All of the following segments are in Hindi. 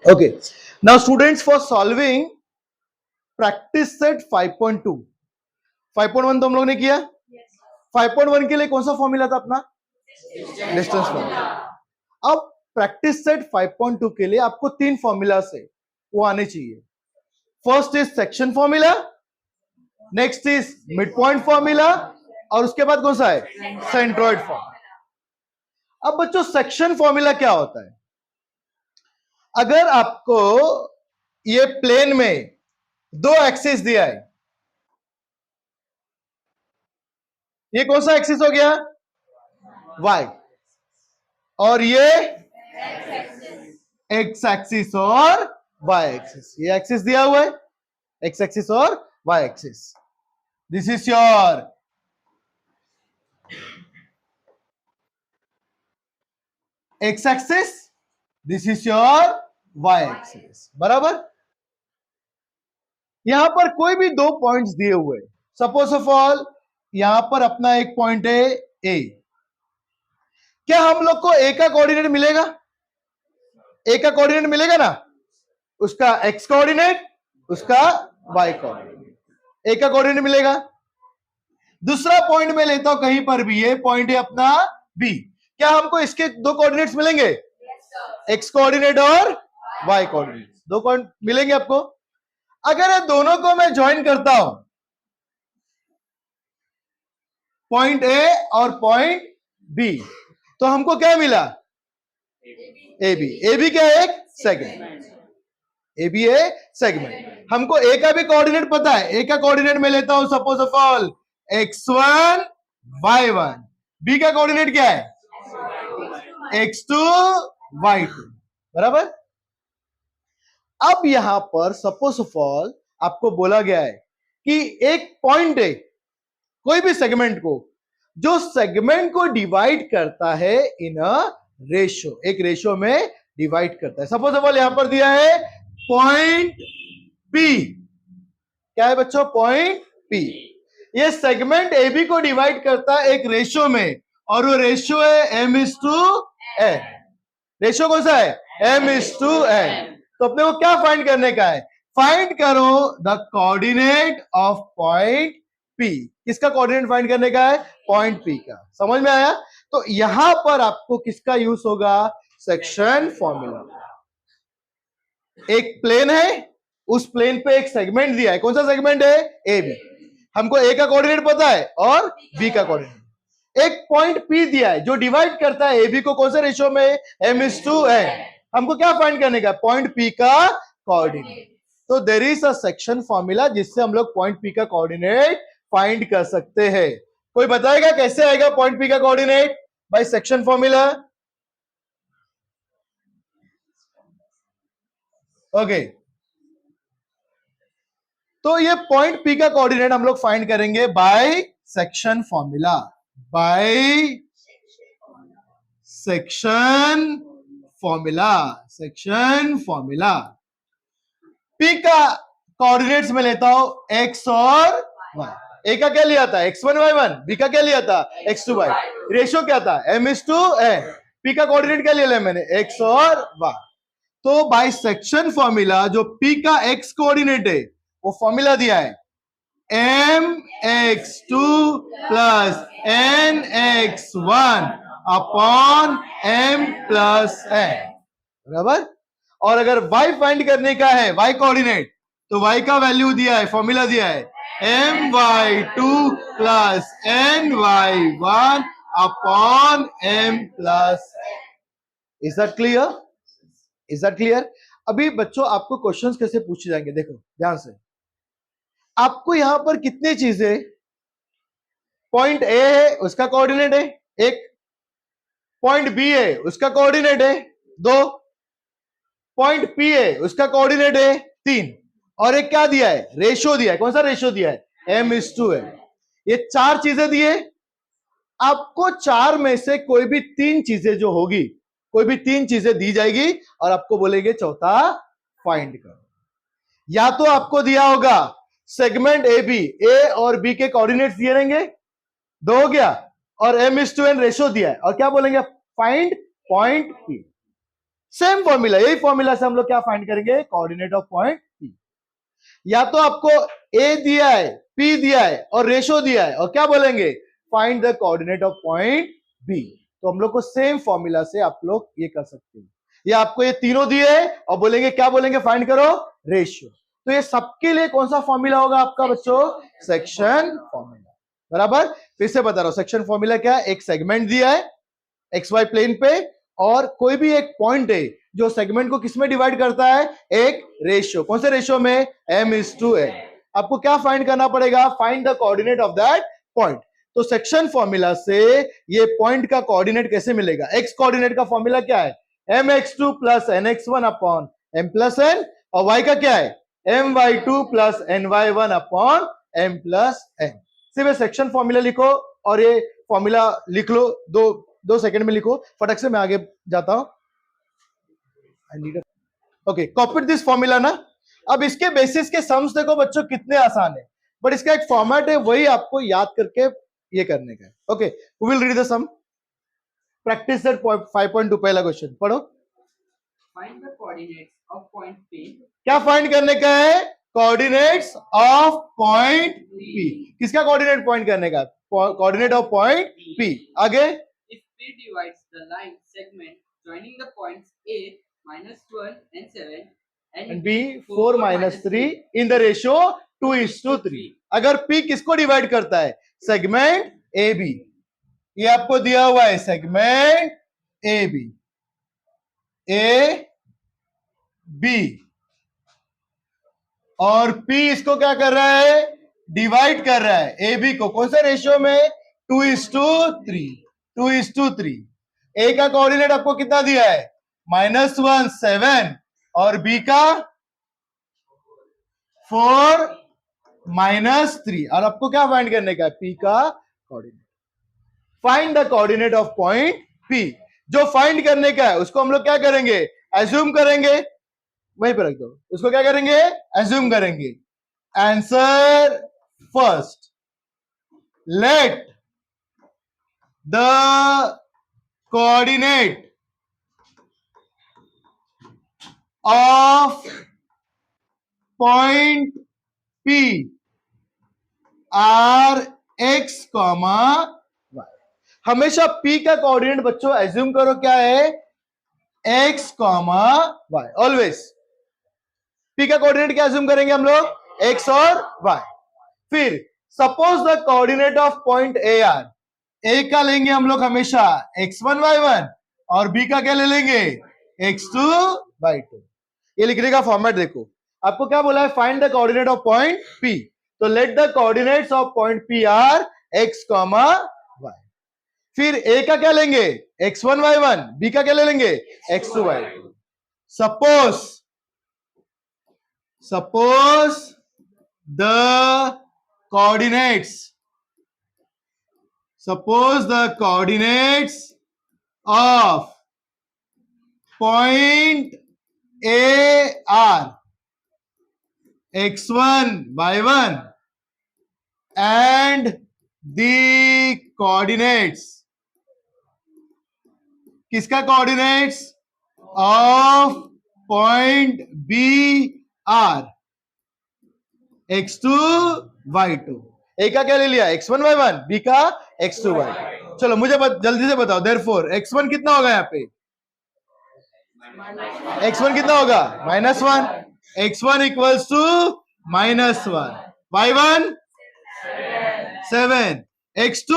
Okay, now students, for solving practice set 5.2, 5.1 तो हम लोग ने किया। 5.1 के लिए कौन सा फॉर्मूला था अपना? Distance formula. अब प्रैक्टिस सेट 5.2 के लिए आपको 3 फॉर्मूला से वो आने चाहिए। First is section formula, next is mid point formula, और उसके बाद कौन सा है? Centroid formula. अब बच्चों, सेक्शन फॉर्मूला क्या होता है? अगर आपको ये प्लेन में 2 एक्सिस दिया है, ये कौन सा एक्सिस हो गया? वाई, और ये एक्स एक्सिस और वाई एक्सिस। ये एक्सिस दिया हुआ है, एक्स एक्सिस और Y axis. This is your X axis, this is your Y axis, बराबर। यहां पर कोई भी 2 पॉइंट्स दिए हुए, सपोज ऑफ ऑल यहां पर अपना एक पॉइंट है ए। क्या हम लोग को ए का कोऑर्डिनेट मिलेगा? ए का कोऑर्डिनेट मिलेगा ना, उसका एक्स कोऑर्डिनेट, उसका वाई कोऑर्डिनेट। ए का कोऑर्डिनेट मिलेगा। दूसरा पॉइंट में लेता हूं कहीं पर भी, ये पॉइंट है अपना बी। क्या हमको इसके 2 कोऑर्डिनेट्स मिलेंगे? एक्स कोऑर्डिनेट और वाई कोऑर्डिनेट, 2 कोऑर्डिनेट मिलेंगे आपको। अगर ये दोनों को मैं ज्वाइन करता हूं, पॉइंट ए और पॉइंट बी, तो हमको क्या मिला? ए बी। ए बी क्या है? एक सेगमेंट। ए बी है सेगमेंट। हमको ए का भी कोऑर्डिनेट पता है। ए का कोऑर्डिनेट मैं लेता हूं suppose of all x1 y1। B का कोऑर्डिनेट क्या है? x2 y2, बराबर। अब यहां पर सपोज ऑफ ऑल आपको बोला गया है कि एक पॉइंट है, कोई भी सेगमेंट को, जो सेगमेंट को डिवाइड करता है इन अ रेशियो, एक रेशियो में डिवाइड करता है। सपोज ऑफ ऑल यहां पर दिया है पॉइंट P। क्या है बच्चों? Point P। ये सेगमेंट AB को डिवाइड करता है एक रेशियो में, और वो रेशियो है m:n। रेशियो कौन सा है? m:n। तो अपने को क्या फाइंड करने का है? फाइंड करो the coordinate of point P। किसका कोऑर्डिनेट फाइंड करने का है? पॉइंट P का। समझ में आया? तो यहां पर आपको किसका यूज होगा? Section formula. एक प्लेन है, उस प्लेन पे एक सेगमेंट दिया है। कौन सा सेगमेंट है? A B. हमको ए का कोऑर्डिनेट पता है और बी का कोऑर्डिनेट। एक पॉइंट पी दिया है जो डिवाइड करता है ए बी को, कौन से रेशियो में? m:n। हमको क्या फाइंड करने का? पॉइंट पी का कोऑर्डिनेट। तो there is a section formula जिससे हम लोग पॉइंट पी का कोऑर्डिनेट फाइंड कर सकते हैं। कोई बताएगा कैसे आएगा पॉइंट पी का coordinate? By section formula. Okay, तो ये पॉइंट P का कोऑर्डिनेट हम लोग फाइंड करेंगे bye section formula. Bye section formula, section formula. P का कोऑर्डिनेट्स में लेता हूं x और y। A का क्या लिया था? x1 y1। B का क्या लिया था? x2 y। रेशियो क्या था? m:n। P का कोऑर्डिनेट क्या लिया मैंने? x और y। तो बाय सेक्शन फॉर्मूला जो P का x कोऑर्डिनेट है, वो फॉर्मूला दिया है mx2 plus nx1 upon m plus n, बराबर। और अगर y फाइंड करने का है, y कोऑर्डिनेट, तो y का वैल्यू दिया है, फॉर्मूला दिया है my2 plus ny1 upon m plus n। Is that clear? Is that clear? अभी बच्चों आपको क्वेश्चंस कैसे पूछे जाएंगे, देखो ध्यान से। आपको यहां पर कितनी चीजें, पॉइंट ए है उसका कोऑर्डिनेट है एक, पॉइंट बी है उसका कोऑर्डिनेट है 2, पॉइंट पी है उसका कोऑर्डिनेट है 3, और एक क्या दिया है? रेशियो दिया है। कौन सा रेशियो दिया है? m:n। ये 4 चीजें दिए। आपको 4 में से कोई भी 3 चीजें जो होगी, कोई भी 3 चीजें दी जाएगी और आपको बोलेंगे चौथा फाइंड करो। या तो आपको दिया होगा सेगमेंट ए बी, ए और बी के कोऑर्डिनेट्स दिए रहेंगे, 2 हो गया, और m:n रेशियो दिया है, और क्या बोलेंगे? Find point P. Same formula, यही फॉर्मूला से हम लोग क्या फाइंड करेंगे, कोऑर्डिनेट ऑफ पॉइंट पी। या तो आपको ए दिया है, पी दिया है और रेशो दिया है, और क्या बोलेंगे, find the coordinate of point B. तो हम लोग को सेम फॉर्मूला से आप लोग ये कर सकते हैं। या आपको ये तीनों दिए है और बोलेंगे, क्या बोलेंगे, फाइंड करो रेशियो। तो ये सबके लिए कौन सा फॉर्मूला होगा आपका बच्चों, सेक्शन फॉर्मूला। बराबर, फिर से बता रहा हूं, सेक्शन फॉर्मूला क्या है, एक सेगमेंट दिया है एक्स वाई प्लेन पे, और कोई भी एक पॉइंट है जो सेगमेंट को किसमें डिवाइड करता है, एक रेशियो। कौन से रेशियो में, m/n। आपको क्या फाइंड करना पड़ेगा, find the coordinate of that point. तो सेक्शन फॉर्मूला से ये पॉइंट का कोऑर्डिनेट कैसे मिलेगा, एक्स कोऑर्डिनेट का फॉर्मूला क्या है, mx2 plus nx1 upon m+n, और y का क्या है, my2 plus ny1 upon m+n। सिर्फ सेक्शन फॉर्मूला लिखो और ये फॉर्मूला लिख लो, दो सेकंड में लिखो, फटक से मैं आगे जाता हूं। ओके, कॉपी दिस फॉर्मूला ना। अब इसके बेसिस के सम्स देखो बच्चों कितने आसान है, बट इसका एक फॉर्मेट है, वही आपको याद करके ये करने का है। Okay, we will read the sum, practice that 5.2 पहला क्वेश्चन पढ़ो। Find the coordinates of point P. क्या फाइंड करने का है, कोऑर्डिनेट्स ऑफ पॉइंट पी। किसका कोऑर्डिनेट पॉइंट करने का, कोऑर्डिनेट ऑफ पॉइंट पी। आगे, if P divides the line segment joining the points a -1 and 7 and b 4 - 3 in the ratio 2:3। अगर p किसको डिवाइड करता है, सेगमेंट ए बी। ये आपको दिया हुआ है segment A B, A B, और p इसको क्या कर रहा है, डिवाइड कर रहा है ए बी को। कौन से रेशियो में, 2:3। 2:3। ए का कोऑर्डिनेट आपको कितना दिया है, -1 7 और बी का 4 - 3, और आपको क्या फाइंड करने का है, पी का coordinate. Find the coordinate of point P. जो फाइंड करने का है उसको हम लोग क्या करेंगे, एज्यूम करेंगे, वहीं पर रख दो, उसको क्या करेंगे, एज्यूम करेंगे। Answer first, let the coordinate of point P are x, y। हमेशा P का कोऑर्डिनेट बच्चों एज्यूम करो क्या है, x, y। ऑलवेज P का कोऑर्डिनेट क्या एज्यूम करेंगे हम लोग, x और y। फिर suppose the coordinate of point A are, A का लेंगे हम लोग हमेशा x1 y1, और b का क्या ले लेंगे, x2 y2। ये लिखने का फॉर्मेट देखो, आपको क्या बोला है, find the coordinate of point P। तो let the coordinates of point P are x, y। फिर A का क्या लेंगे, x1 y1, B का क्या ले लेंगे, x2 y2। Suppose the coordinates of point A are x1 y1 and the coordinates, किसका coordinates of point B are x2 y2। A का क्या ले लिया, x1 y1, B का x2 y2। चलो मुझे जल्दी से बताओ, देयरफॉर x1 कितना होगा यहाँ पे, x1 कितना होगा, -1, x1 equals to -1, y1 7, x2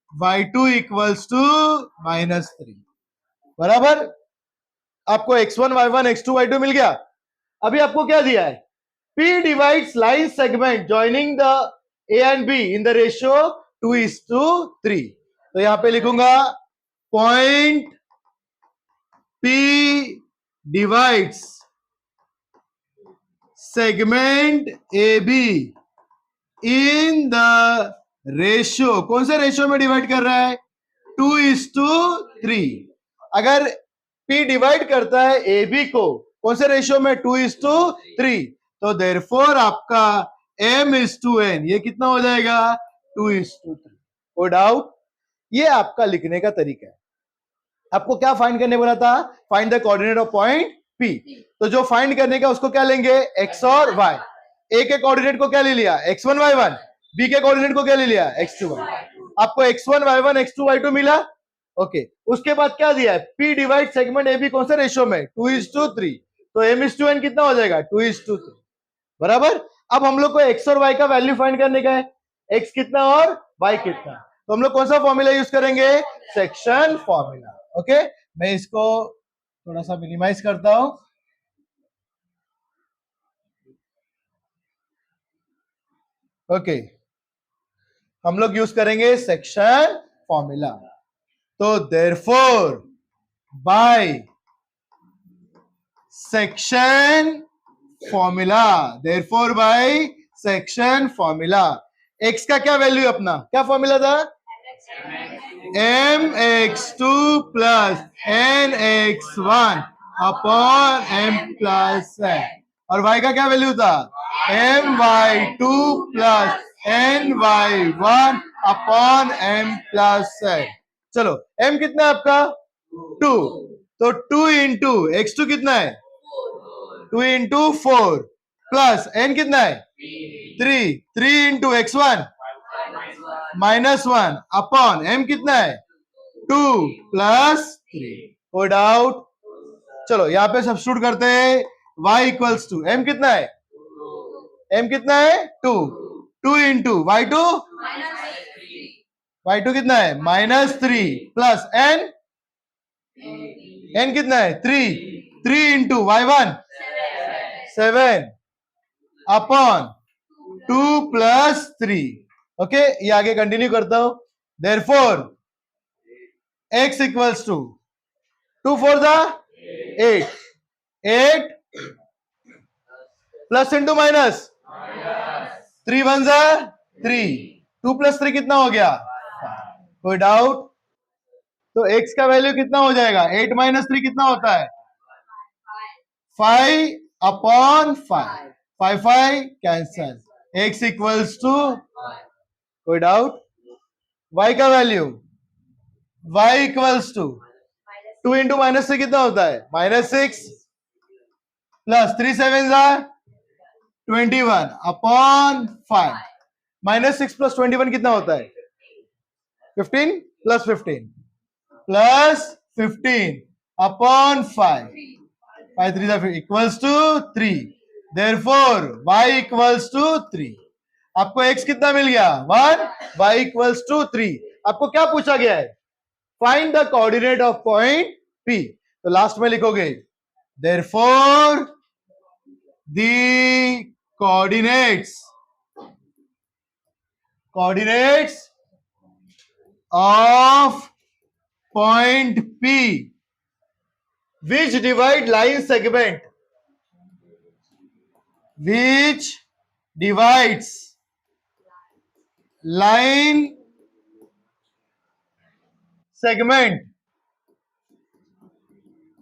y2 equals to -3। बराबर, आपको x1 y1 x2 y2 मिल गया। अभी आपको क्या दिया है, P divides line segment joining the A and B in the ratio 2:3। तो यहां पे लिखूंगा point P divides segment AB in the ratio, कौन से रेशियो में डिवाइड कर रहा है, 2:3। अगर P डिवाइड करता है AB को कौन से रेशियो में, 2:3, तो देयरफॉर आपका m/n ये कितना हो जाएगा, 2:3। कोई डाउट, ये आपका लिखने का तरीका है। आपको क्या फाइंड करने बोला था? Find the coordinate of point P। तो जो फाइंड करने का उसको क्या लेंगे? x और y। a के कोऑर्डिनेट को क्या ले लिया? x1 y1। b के कोऑर्डिनेट को क्या ले लिया? x2 y2। आपको x1 y1 x2 y2 मिला। ओके, उसके बाद क्या दिया है? P डिवाइड सेगमेंट AB कौन सा रेशियो में? 2:3। तो m:n कितना हो जाएगा? 2:3। बराबर। अब हम लोग को x और y का वैल्यू फाइंड करने का है, x कितना और y कितना। तो हम लोग कौन सा फॉर्मूला यूज करेंगे? Section formula. ओके, मैं इसको थोड़ा सा मिनिमाइज करता हूं। ओके, हम लोग यूज करेंगे सेक्शन फॉर्मूला। तो therefore by section formula, therefore by section formula, x का क्या वैल्यू अपना? क्या फॉर्मूला था? mx2 plus nx1 upon m plus n। और y का क्या वैल्यू था? my2 plus ny1 upon m plus n। चलो, m कितना है आपका? 2। तो 2 इंटू x2 कितना है? 2 इंटू 4 प्लस n कितना है? 3। 3 इंटू x1 -1 अपॉन m कितना है? 2 प्लस 3। कोई डाउट? चलो यहां पे सब्स्टिट्यूट करते हैं। y इक्वल्स टू m कितना है? m कितना है? 2। 2 इंटू y2 कितना है? -3 प्लस n कितना है? 3। 3 into y1 7 upon 2 plus 3। Okay, ये आगे कंटिन्यू करता हूं। देयरफॉर x इक्वल्स टू 2 4 जा 8 8 प्लस इंटू माइनस 3 1 जा 3। 2 प्लस 3 कितना हो गया? कोई डाउट? तो x का वैल्यू कितना हो जाएगा? 8 माइनस 3 कितना होता है? 5 upon 5। 5 5 cancel. x equals to, कोई डाउट? y का value y equals to 2 into minus से कितना होता है? -6 प्लस 3 7 जा 21 अपॉन 5। -6 प्लस 21 कितना होता है? 15 प्लस 15 प्लस 15 अपॉन 5। 5 3 जा equals to 3। Therefore y equals to 3। आपको x कितना मिल गया? 1। y equals to 3। आपको क्या पूछा गया है? Find the coordinate of point P। तो लास्ट में लिखोगे therefore the coordinates of point P which divide line segment, which divides line segment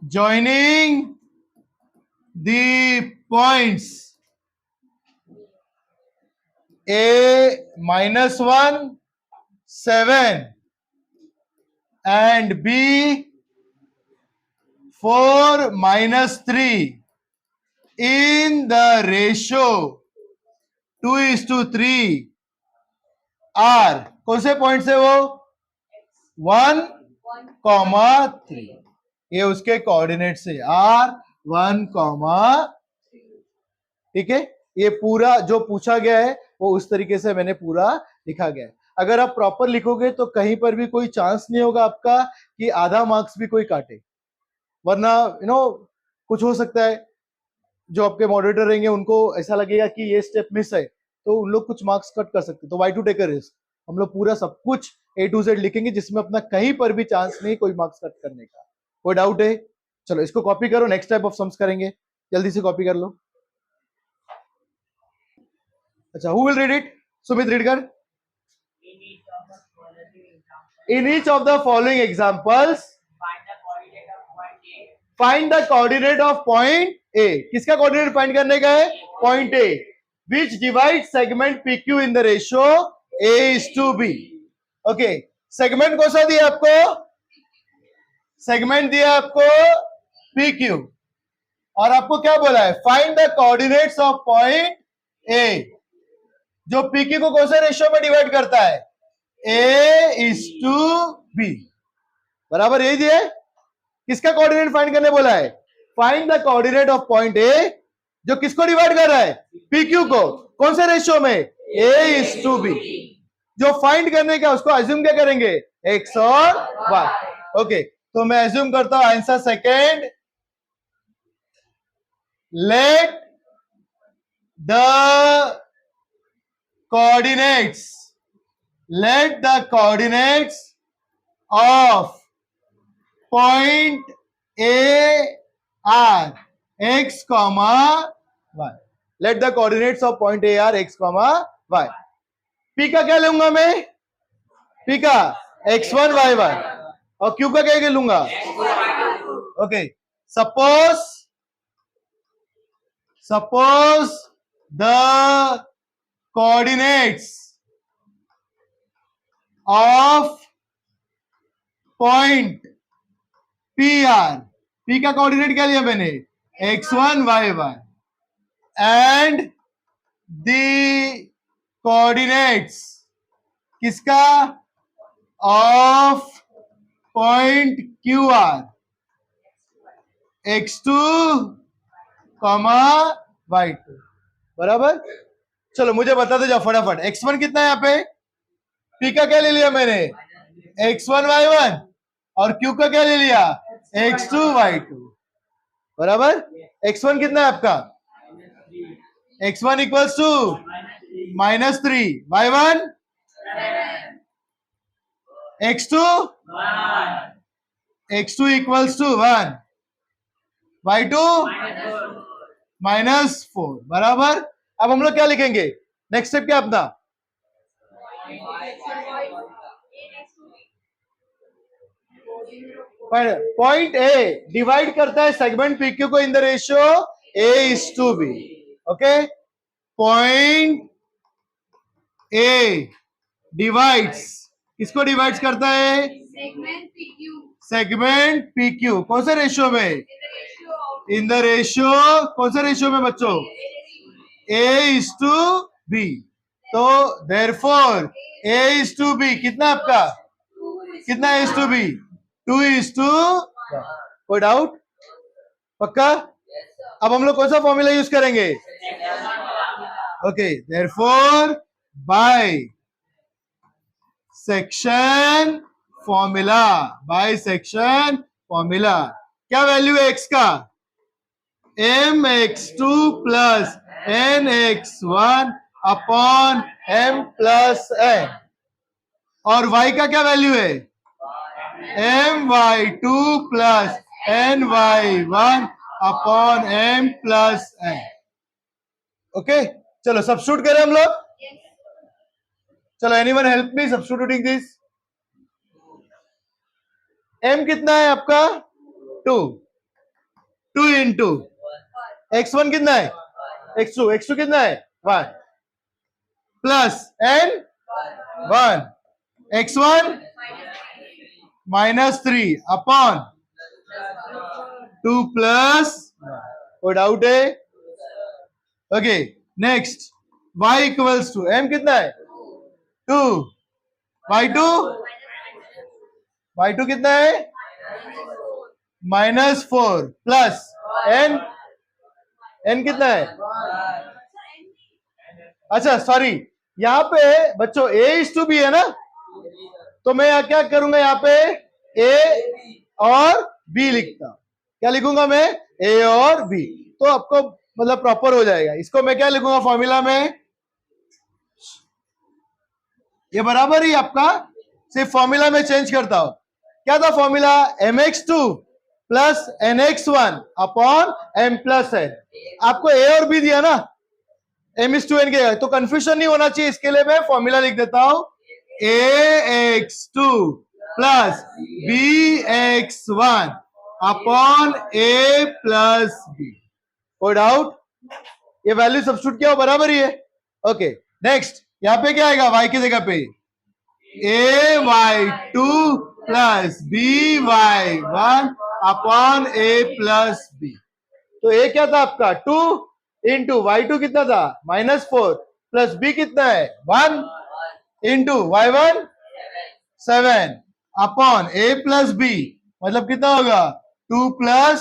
joining the points A -1 7 and B 4 -3 in the ratio 2:3 R। कौन से पॉइंट से? वो 1, 3। ये उसके कोऑर्डिनेट से R 1, 3। ठीक है, ये पूरा जो पूछा गया है वो उस तरीके से मैंने पूरा लिखा गया है। अगर आप प्रॉपर लिखोगे तो कहीं पर भी कोई चांस नहीं होगा आपका कि आधा मार्क्स भी कोई काटे, वरना कुछ हो सकता है जो आपके मॉडरेटर रहेंगे उनको ऐसा लगेगा कि ये स्टेप मिस है, तो उन लोग कुछ मार्क्स कट कर सकते। तो why to take a risk, हम लोग पूरा सब कुछ A to Z लिखेंगे जिसमें अपना कहीं पर भी चांस नहीं कोई मार्क्स कट करने का। कोई डाउट है? चलो इसको कॉपी करो, नेक्स्ट टाइप ऑफ सम्स करेंगे, जल्दी से कॉपी कर लो। अच्छा, who will read it? Sumit read कर। In each of the following examples, find the coordinate of point A। किसका कोऑर्डिनेट फाइंड करने का है? Point A, which divides segment PQ in the ratio A is to B। Okay, segment कौन सा दिया आपको? सेगमेंट दिया आपको पी क्यू, और आपको क्या बोला है? Find the coordinates of point ए, जो पी क्यू को कौन से रेशियो में डिवाइड करता है? A:B, बराबर यही दिया है। किसका कोऑर्डिनेट फाइंड करने बोला है? Find the coordinate of point ए, जो किसको डिवाइड कर रहा है? पी क्यू को। कौन से रेशियो में? A:B। जो फाइंड करने का उसको अज्यूम क्या करेंगे? एक्स और वाई। ओके, तो मैं अज्यूम करता हूं answer second, let the coordinates of point A are x, y. Let the coordinates of point A are x, y. P का क्या लूंगा मैं? P का x1 y1, और Q का क्या लूंगा? Okay, suppose the coordinates of point P are, P का कोऑर्डिनेट क्या लिया मैंने? x1 y1, and the coordinates किसका? of point Q are x2, y2, बराबर। चलो मुझे बता दो जाओ फटाफट, x1 कितना है यहाँ पे? P का क्या ले लिया मैंने? x1 y1, और Q का क्या ले लिया? x2 y2, बराबर। x1 कितना है आपका? x1 equals to -3, y1 x2 equals to 1, y2 -4, बराबर। अब हम लोग क्या लिखेंगे? नेक्स्ट स्टेप क्या अपना? पॉइंट ए डिवाइड करता है सेगमेंट पीक्यू को इन the ratio A:B। Okay, point A divides, किसको डिवाइड्स करता है? Segment PQ. कौन से रेशियो में? इन द रेशियो, कौन से रेशियो में बच्चों? A:B। तो देयरफॉर A:B कितना आपका? कितना A:B? 2:1। कोई डाउट? पक्का? अब हम लोग कौन सा फॉर्मूला यूज करेंगे? Okay, therefore by section formula, क्या वैल्यू है x का? mx2 plus nx1 upon m plus n, और y का क्या वैल्यू है? my2 plus ny1 upon m plus n। Okay, चलो सब्स्टिट्यूट करें हम लोग। चलो, anyone help me substituting this. m कितना है आपका? 2 इंटू x1 कितना है? x2 कितना है? 1 plus n 1, x1 -3 upon 2 plus. कोई डाउट है? Okay, next y equals to m कितना है? 2, y2 कितना है? -4 प्लस n कितना है? अच्छा सॉरी, यहाँ पे बच्चों A:B है ना, तो मैं यहाँ क्या करूंगा? यहाँ पे A और B लिखता हूं। क्या लिखूंगा मैं? A और B, तो आपको मतलब प्रॉपर हो जाएगा। इसको मैं क्या लिखूंगा फॉर्मूला में? ये बराबर ही आपका, सिर्फ फॉर्मूला में चेंज करता हूं। क्या था formula? mx2 plus nx1 upon m plus n। आपको a और b दिया ना, m:2n के, तो कंफ्यूजन नहीं होना चाहिए, इसके लिए मैं फॉर्मूला लिख देता हूं, ax2 plus bx1 upon a plus b। कोई डाउट? ये वैल्यू सब्स्टिट्यूट किया हो, बराबर ही है। ओके, नेक्स्ट यहाँ पे क्या आएगा? y की जगह पे ay2 plus by1 upon a plus b। तो a क्या था आपका 2 इंटू y2 कितना था -4 प्लस b कितना है 1 into y1 7 upon a plus b मतलब कितना होगा 2 प्लस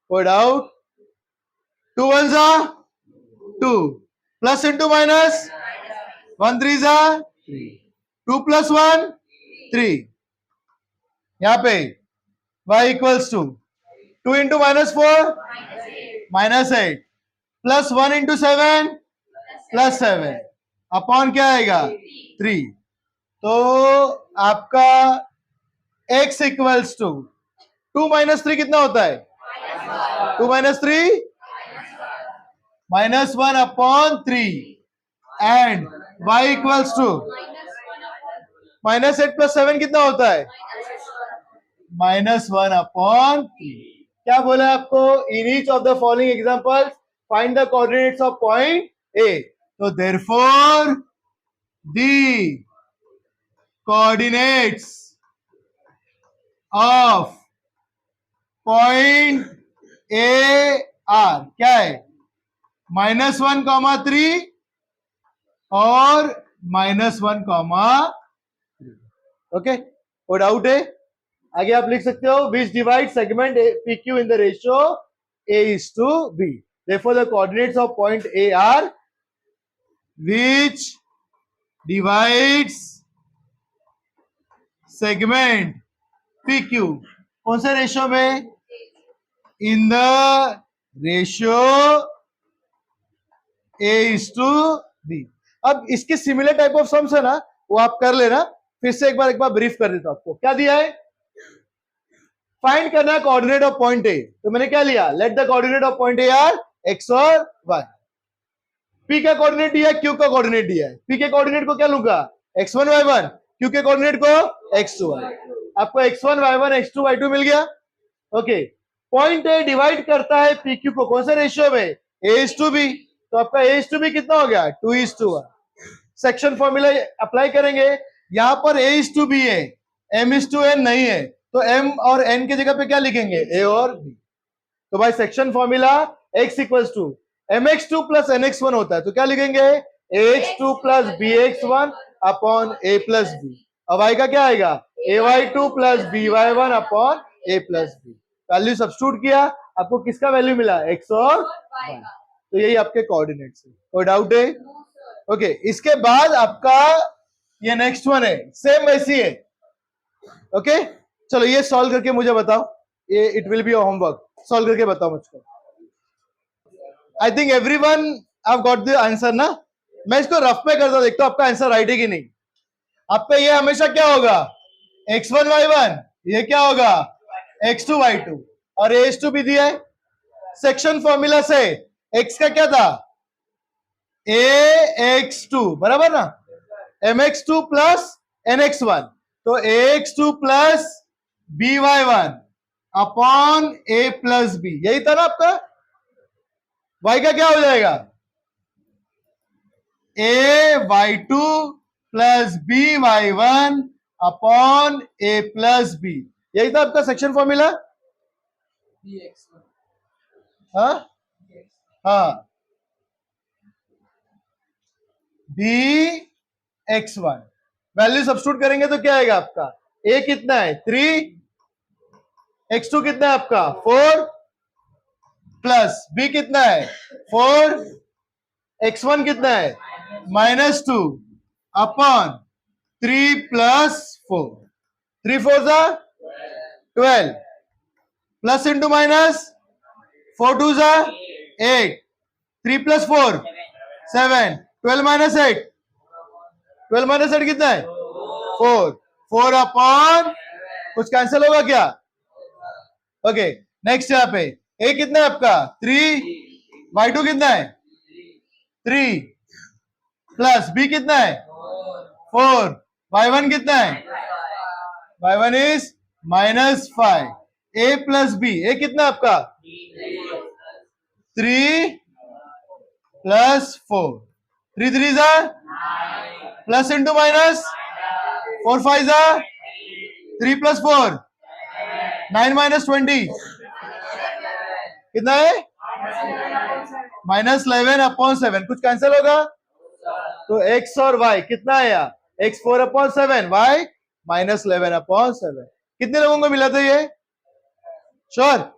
पुट आउट 2 1 जा 2 प्लस इंटू माइनस 1 3 जा 2 प्लस 1 3 यहां पे y equals to 2 into -4 -8 plus 1 into 7 plus 7 upon क्या आएगा 3। तो आपका x इक्वल्स टू 2 -3 कितना होता है 2 -3 -1 upon 3 and y equals to -8 plus 7 कितना होता है -1 अपॉन 3। क्या बोला आपको in each of the following examples find the coordinates of point A. तो therefore the coordinates of point A are क्या है -1, 3 और -1, 3। ओके वो डाउट है आगे आप लिख सकते हो विच divide segment P Q in the ratio a:b। therefore the coordinates of point A are which divides segment PQ कौन से रेशियो में इन द रेशियो a:b। अब इसके सिमिलर टाइप ऑफ सम्स है ना वो आप कर लेना फिर से एक बार ब्रीफ कर देता हूं आपको। क्या दिया है फाइंड करना है कोऑर्डिनेट ऑफ पॉइंट ए। तो मैंने क्या लिया late the coordinate of point A are x और y। p का कोऑर्डिनेट दिया है q का कोऑर्डिनेट दिया है। p के कोऑर्डिनेट को क्या लूंगा x1 y1 q के कोऑर्डिनेट को x2 y। आपको x1 y1 x2 y2 मिल गया। ओके पॉइंट ए डिवाइड करता है pq को कौन से रेशियो में a:b। तो आपका a:b कितना हो गया 2:1। सेक्शन फॉर्मूला अप्लाई करेंगे यहां पर a:b है m:n नहीं है तो m और n की जगह पे क्या लिखेंगे a और b। तो भाई section formula x equals to mx2 plus nx1 होता है तो क्या लिखेंगे ax2 plus bx1 upon a plus b। अब y का क्या आएगा ay2 plus by1 upon a plus b। Value substitute किया आपको किसका वैल्यू मिला x और y। तो यही आपके कोऑर्डिनेट्स है। कोई डाउट है ओके इसके बाद आपका ये नेक्स्ट वन है सेम वैसी है। ओके चलो ये सॉल्व करके मुझे बताओ ये it will be your homework solve करके बताओ मुझको। I think everyone have got the answer ना। मैं इसको रफ में करता देखता हूं आपका आंसर राइट है कि नहीं। आपका ये हमेशा क्या होगा x1 y1 ये क्या होगा x2 y2 और a:2 भी दिया है। सेक्शन फॉर्मूला से x का क्या था ax2 बराबर ना mx2 प्लस nx1 तो ax2 plus by1 upon a plus b यही था ना आपका। y का क्या हो जाएगा ay2 plus by1 upon a plus b यही था आपका सेक्शन फॉर्मूला। हाँ हाँ bx1 वैल्यू सब्स्टिट्यूट करेंगे तो क्या आएगा आपका a कितना है 3 x2 कितना है आपका 4 प्लस b कितना है 4 x1 कितना है -2 अपॉन 3 प्लस 4 3 4 जा 12 प्लस इंटू माइनस 4 2 जा 8 3 प्लस 4 7 12 माइनस 8 12 माइनस 8 कितना है 4 4 अपॉन कुछ कैंसिल होगा क्या ओके नेक्स्ट यहाँ पे a कितना है आपका 3 y2 कितना है 3 प्लस b कितना है 4 y1 कितना है y1 is -5 a plus b a कितना आपका 3 प्लस 4 3 3 जा प्लस इंटू माइनस 4 5 जा 3 + 4 9 - 20 कितना है -11/7 कुछ कैंसिल होगा तो x और y कितना है यार x 4/7 y -11/7 कितने लोगों को मिला था ये श्योर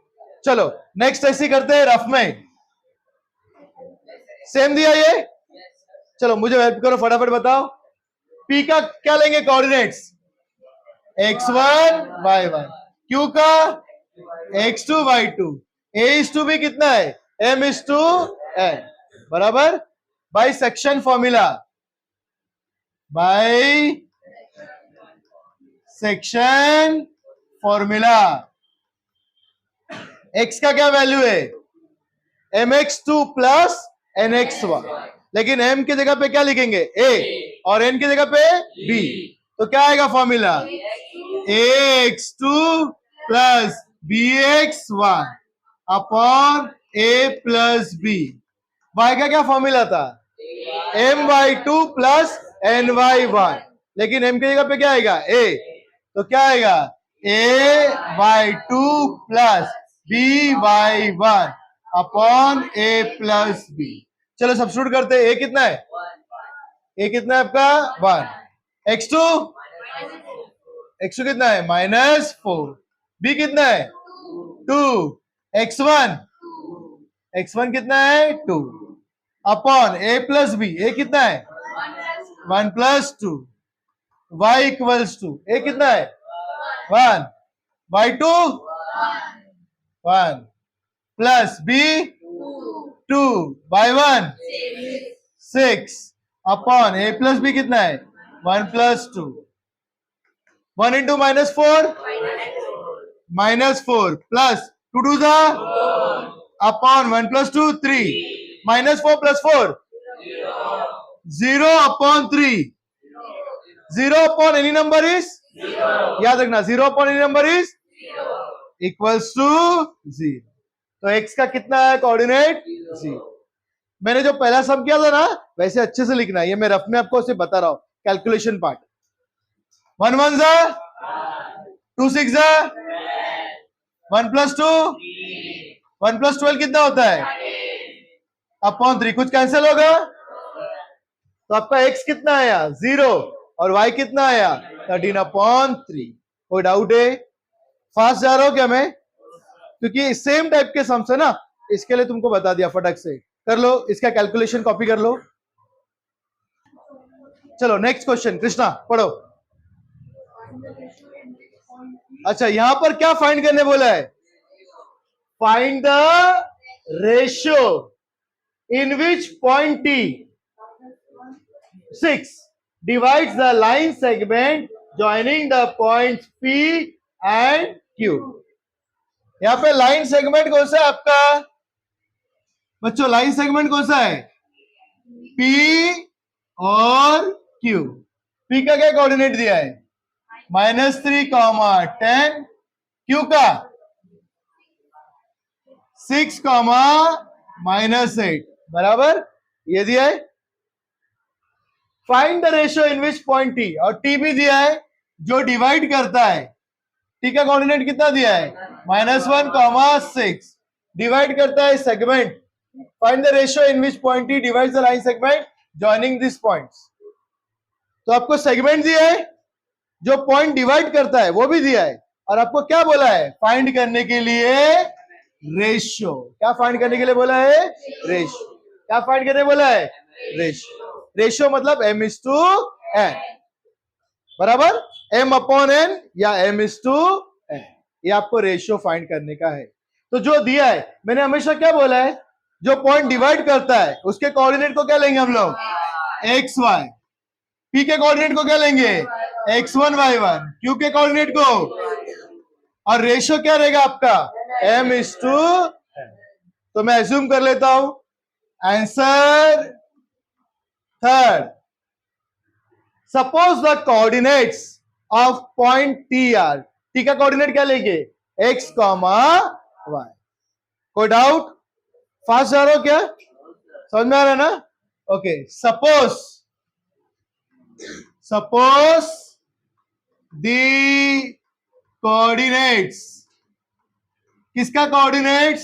चलो नेक्स्ट ऐसी करते हैं रफ में सेम दिया ये चलो मुझे हेल्प करो फटाफट बताओ p का क्या लेंगे कोऑर्डिनेट्स x1 y1 q का x2 y2 a/b कितना है m/n बराबर bye section formula bye section formula x का क्या वैल्यू है mx2 प्लस nx1 लेकिन m की जगह पे क्या लिखेंगे a और n की जगह पे b तो क्या आएगा formula ax2 plus bx1 upon a plus b y का क्या फॉर्मूला था my2 प्लस ny1 लेकिन m की जगह पे क्या आएगा a तो क्या आएगा a/2 plus by1 upon a plus b चलो सब्स्टिट्यूट करते हैं a कितना है आपका 1 x2 कितना है -4 b कितना है 2 x1 कितना है 2 upon a plus b a कितना है 1 + 2 y इक्वल्स टू a कितना है 1 y2 1 plus b 2 y1 6 upon a plus b कितना है 1 + 2 1 × -4 -4 प्लस 2 2 जा upon 1 + 2 3 -4 + 4 0 upon 3 0 upon any number is याद रखना 0 upon any number is equals to 0 तो x का कितना है कोऑर्डिनेट 0 मैंने जो पहला सम किया था ना वैसे अच्छे से लिखना है ये मैं रफ में आपको सिर्फ बता रहा हूं कैलकुलेशन पार्ट 1 1 जा 2 6 जा 1 + 2 1 + 12 कितना होता है अपॉन 3 कुछ कैंसिल होगा तो आपका x कितना आया 0 और y कितना आया 13/3 कोई डाउट है फास्ट जा रहा हूं क्या मैं क्योंकि सेम टाइप के सम्स है ना इसके लिए तुमको बता दिया फटक से कर लो इसका कैलकुलेशन कॉपी कर लो चलो नेक्स्ट क्वेश्चन कृष्णा पढ़ो अच्छा यहां पर क्या फाइंड करने बोला है find the ratio in which point t 6 divides the line segment joining the points P and Q. यहां पे लाइन सेगमेंट कौन सा है आपका बच्चों लाइन सेगमेंट कौन सा है P और Q. P का क्या कोऑर्डिनेट दिया है -3, 10 Q का 6, -8 बराबर ये दिया है find the ratio in which point t और t भी दिया है जो डिवाइड करता है t का कोऑर्डिनेट कितना दिया है -1, 6 डिवाइड करता है segment find the ratio in which point t divides the line segment joining this points तो आपको सेगमेंट दिया है जो पॉइंट डिवाइड करता है वो भी दिया है और आपको क्या बोला है फाइंड करने के लिए रेशियो क्या फाइंड करने के लिए बोला है रेशियो क्या फाइंड करने बोला है रेशियो मतलब m/n बराबर m/n या m/n ये आपको रेशियो फाइंड करने का है तो जो दिया है मैंने हमेशा क्या बोला है जो पॉइंट डिवाइड करता है उसके कोऑर्डिनेट को क्या लेंगे हम लोग x y p के कोऑर्डिनेट को क्या लेंगे x1 y1 q के कोऑर्डिनेट को और रेशियो क्या रहेगा आपका m/n तो मैं अज्यूम कर लेता हूं answer third suppose the coordinates of point t are t का कोऑर्डिनेट क्या लेंगे x, y कोई डाउट फास्ट जा रहा हो क्या समझ में आ रहा है ना ओके सपोज दी कोऑर्डिनेट्स, किसका coordinates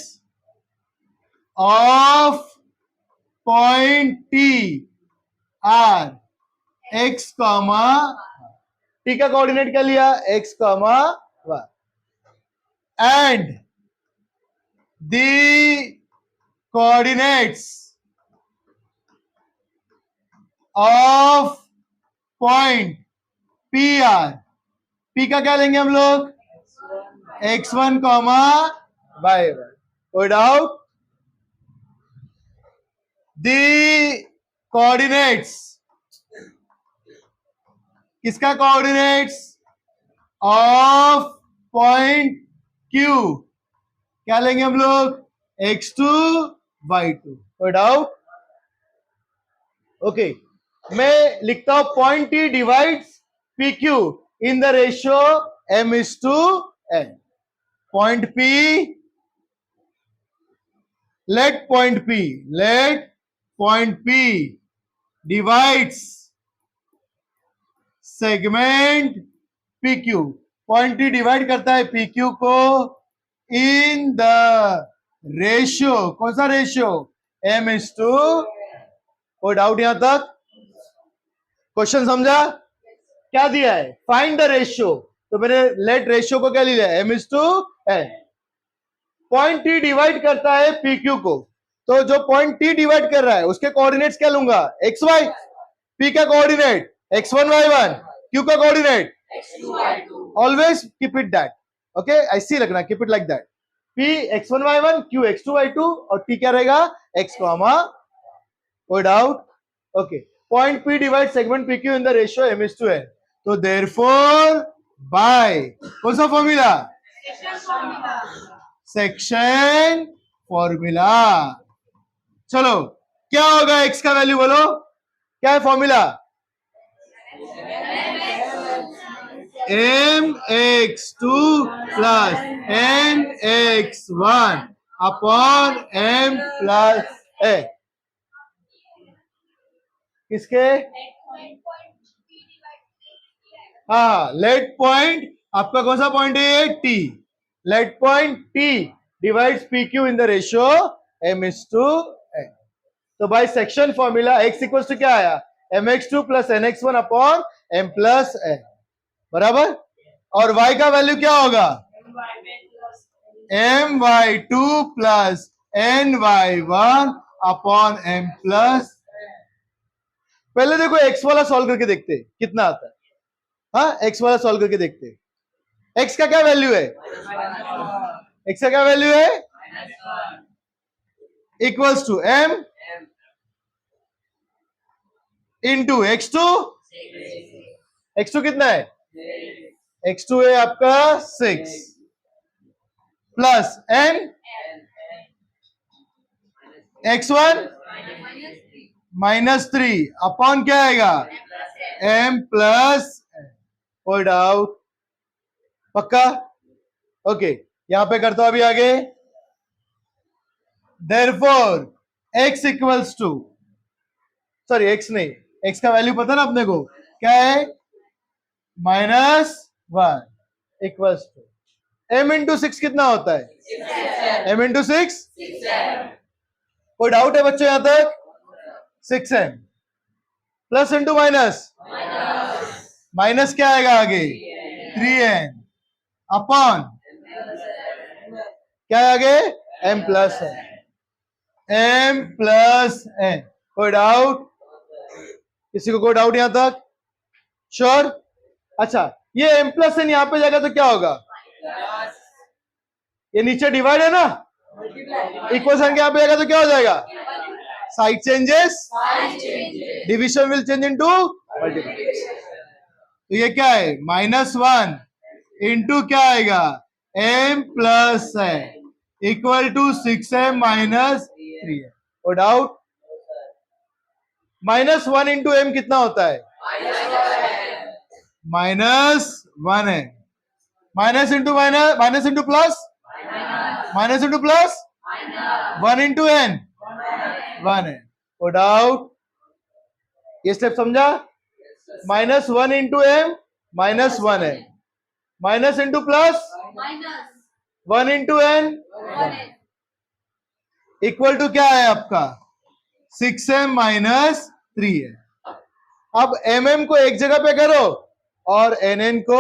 of point T are X comma, T का कोऑर्डिनेट क्या लिया, X comma Y, and the coordinates of point P are, P का क्या लेंगे हम लोग, x1 कॉमा y1, कोई डाउट, दी कोऑर्डिनेट्स, किसका कोऑर्डिनेट्स ऑफ पॉइंट Q, क्या लेंगे हम लोग, x2 y2, कोई डाउट, ओके। मैं लिखता हूं point T divides PQ in the ratio m:n, point P, let point P divides segment PQ, point T divide करता है PQ को इन द रेशियो, कौन सा रेशियो, m:n। कोई डाउट यहां तक, क्वेश्चन समझा, क्या दिया है, फाइंड द रेशियो, तो मैंने लेट रेशियो को क्या लिया, m:n। पॉइंट T डिवाइड करता है PQ को, तो जो पॉइंट T डिवाइड कर रहा है उसके कोऑर्डिनेट्स क्या लूंगा, xy, P का कोऑर्डिनेट x1 y1, Q का coordinate x2 y2, always keep it that, okay, ऐसे ही रखना, keep it like that, P x1 y1, Q x2 y2 और T क्या रहेगा, x कॉमा, कोई doubt, okay. Point P divide segment PQ in the ratio m:n, तो देयरफॉर बाय कौन सा फॉर्मूला, सेक्शन फॉर्मूला, चलो क्या होगा, x का वैल्यू बोलो, क्या है formula, mx2 plus nx1 upon m plus a, किसके, हाँ, लेट पॉइंट आपका कौन सा पॉइंट है, T, let point T divides PQ in the ratio m:n, तो by section formula x equals to क्या आया, mx2 plus nx1 upon m plus n, बराबर, और y का वैल्यू क्या होगा, my2 plus ny1 upon m plus, पहले देखो x वाला सॉल्व करके देखते कितना आता है, हाँ, x वाला सॉल्व करके देखते, x का क्या वैल्यू है, x का क्या वैल्यू है, equals to m into x2, x2 कितना है, x2 है आपका 6 प्लस n x1 -3 अपॉन क्या आएगा, m प्लस, कोई डाउट, पक्का, ओके, यहां पे करता हूं अभी आगे, therefore x equals to, sorry x नहीं, x का वैल्यू पता ना अपने को क्या है, -1 इक्वल्स टू m इंटू 6 कितना होता है, m इंटू 6, कोई डाउट है बच्चों यहां तक, 6m plus into minus, minus क्या आएगा आगे, 3n अपॉन क्या है आगे, m प्लस n, कोई डाउट, किसी को कोई डाउट यहां तक, श्योर, अच्छा, ये m प्लस n यहां पे जाएगा तो क्या होगा, ये नीचे डिवाइड है ना, इक्वेशन के यहां पे जाएगा तो क्या हो जाएगा, side changes, division will change into multiplication, तो ये क्या है, -1 इंटू क्या आएगा, m प्लस है equal to 6m minus 3m, और डाउट, -1 इंटू m कितना होता है, -1 है, minus into minus, minus into plus, minus into plus, 1 into n 1 है, और डाउट, ये स्टेप समझा, -1 इंटू m -1 है, minus into plus, one into N, equal to क्या है आपका 6m माइनस 3 है। अब mm को एक जगह पे करो और nn को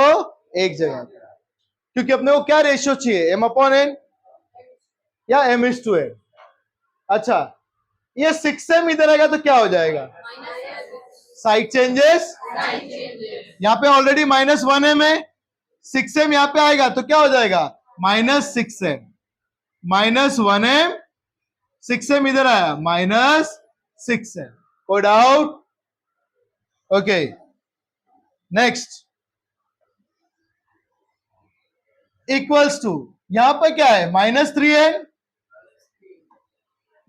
एक जगह पे, क्योंकि अपने को क्या रेशियो चाहिए, m अपॉन n या m इज टू n। अच्छा, ये 6m इधर आएगा तो क्या हो जाएगा, साइड चेंजेस, यहां पे ऑलरेडी माइनस 1m है, 6m यहां पे आएगा तो क्या हो जाएगा minus 6m, minus 1m, 6m इधर आया माइनस 6m। कोई doubt? Okay, next equals to, यहां पर क्या है माइनस 3n,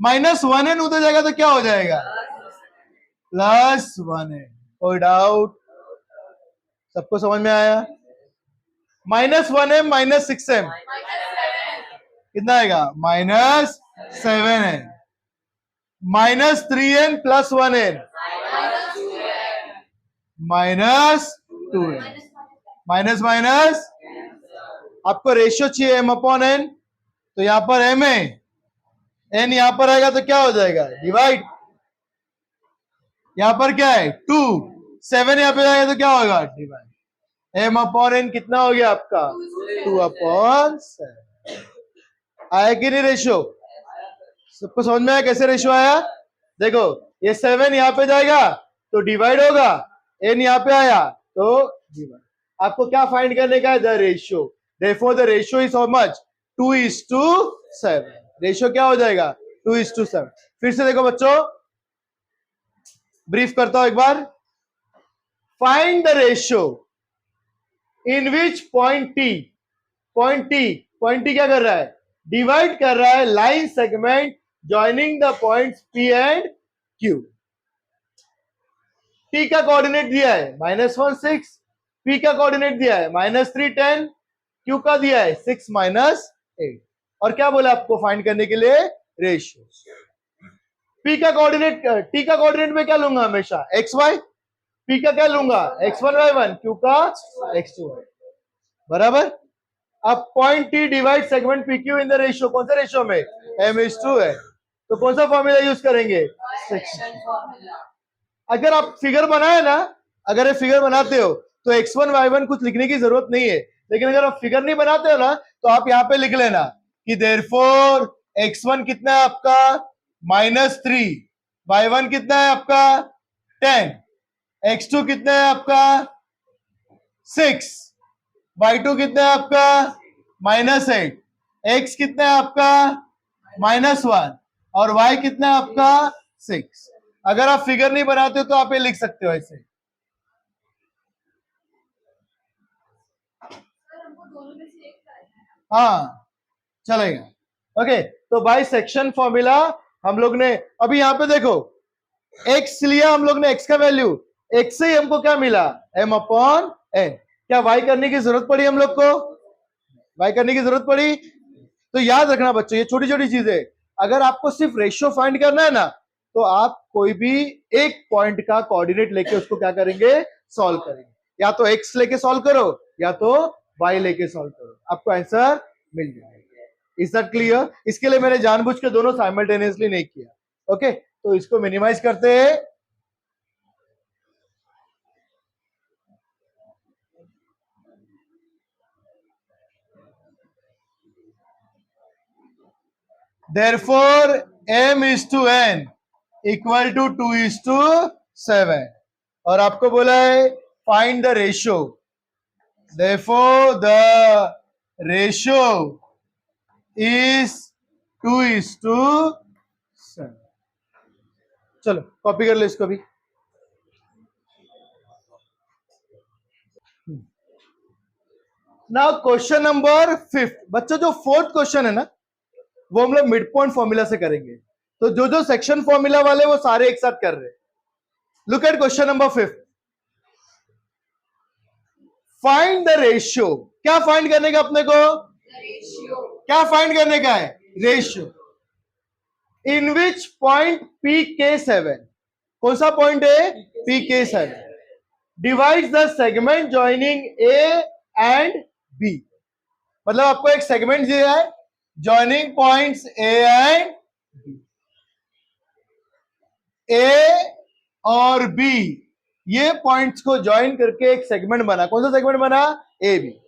माइनस 1n उधर जाएगा तो क्या हो जाएगा प्लस 1n। कोई डाउट? सबको समझ में आया? माइनस 1m माइनस 6m कितना आएगा minus 7n, minus 3n plus 1n minus 2n, minus minus, आपको रेशियो चाहिए m अपॉन n, तो यहां पर m है, n यहां पर आएगा तो क्या हो जाएगा डिवाइड, यहां पर क्या है 2, 7 यहां पे जाएगा तो क्या होगा डिवाइड, m अपॉन n कितना हो गया आपका 2 अपॉन 7। आया कि नहीं रेशियो? सबको समझ में आया कैसे रेशियो आया? देखो ये 7 यहां पे जाएगा तो डिवाइड होगा, n यहां पे आया तो डिवाइड। आपको क्या फाइंड करने का है, the ratio, therefore the ratio is how much 2:7। Ratio क्या हो जाएगा 2:7। फिर से देखो बच्चों, ब्रीफ करता हूं एक बार, find the ratio in which point t, point t क्या कर रहा है, डिवाइड कर रहा है line segment joining the points p and q। t का कोऑर्डिनेट दिया है -1 6, p का कोऑर्डिनेट दिया है -3 10, q का दिया है 6 -8। और क्या बोला आपको फाइंड करने के लिए रेशियो। p का कोऑर्डिनेट, t का कोऑर्डिनेट में क्या लूंगा हमेशा x y, p का क्या लूंगा x1 y1, q का x2 y, बराबर। अब point t divide segment pq in the ratio, कौन सा रेशियो में m:2 है, तो कौन सा फॉर्मूला यूज करेंगे सेक्शन। अगर आप फिगर बनाए ना, अगर ये फिगर बनाते हो तो x1 y1 कुछ लिखने की जरूरत नहीं है, लेकिन अगर आप फिगर नहीं बनाते हो ना तो आप यहाँ पे लिख लेना कि देयरफॉर x1 कितना है आपका -3, y1 कितना है आपका 10, x2 कितना है आपका 6, y2 कितना है आपका -8, x कितना है आपका -1 और y कितना है आपका 6। अगर आप फिगर नहीं बनाते हो तो आप ये लिख सकते हो ऐसे। हाँ चलेगा, ओके। तो बाय सेक्शन फॉर्मूला हम लोग ने, अभी यहां पे देखो x लिया हम लोग ने, x का वैल्यू, x से ही हमको क्या मिला m अपॉन n। क्या y करने की जरूरत पड़ी हम लोग को, y करने की जरूरत पड़ी? तो याद रखना बच्चों, ये छोटी छोटी चीजें, अगर आपको सिर्फ रेशियो फाइंड करना है ना तो आप कोई भी एक पॉइंट का कोऑर्डिनेट लेके उसको क्या करेंगे सॉल्व करेंगे, या तो x लेके सॉल्व करो या तो y लेके सॉल्व करो, आपको आंसर मिल जाएगा। Is that clear? इसके लिए मैंने जानबूझ के दोनों साइमल्टेनियसली नहीं किया। ओके, तो इसको मिनिमाइज करते हैं। Therefore, m:n equal to 2:7। और आपको बोला है find the ratio, therefore the ratio is 2:7। चलो कॉपी कर लो इसको भी। Now question number 5। बच्चों जो फोर्थ क्वेश्चन है ना वो हम लोग मिड पॉइंट फॉर्मूला से करेंगे, तो जो जो सेक्शन फॉर्मूला वाले वो सारे एक साथ कर रहे हैं। Look at question number 5, find the ratio. क्या फाइंड करने का अपने को, क्या फाइंड करने का है ratio, in which point PK7, कौन सा पॉइंट है PK7, divides the segment joining A and B, मतलब आपको एक सेगमेंट दिया है joining points A and B. A और बी ये पॉइंट्स को ज्वाइन करके एक सेगमेंट बना। कौन सा सेगमेंट बना? ए बी।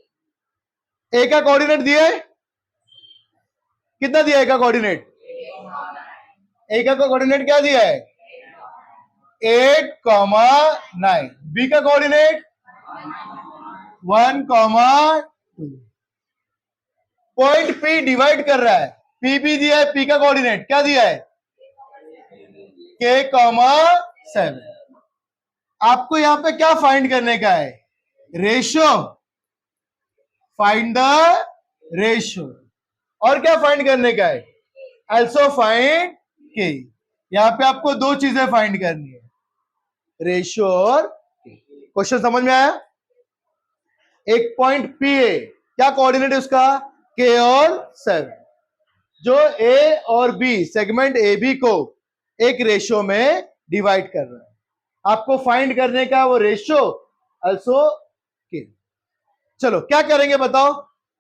ए का कोऑर्डिनेट दिया है, कितना दिया है? ए का कोऑर्डिनेट, ए का कोऑर्डिनेट क्या दिया है? 8,9। बी का कोऑर्डिनेट 1,2। पॉइंट पी डिवाइड कर रहा है, पी भी दिया है, पी का कोऑर्डिनेट क्या दिया है? K,7। आपको यहां पे क्या फाइंड करने का है? रेशियो। Find the ratio. और क्या फाइंड करने का है? also फाइंड के। यहां पे आपको दो चीजें फाइंड करनी है, रेशियो और क्वेश्चन समझ में आया? एक पॉइंट पी है, क्या कोऑर्डिनेट है उसका? K और 7। जो ए और बी सेगमेंट ए बी को एक रेशियो में डिवाइड कर रहा है, आपको फाइंड करने का वो रेशियो also के। चलो क्या करेंगे बताओ?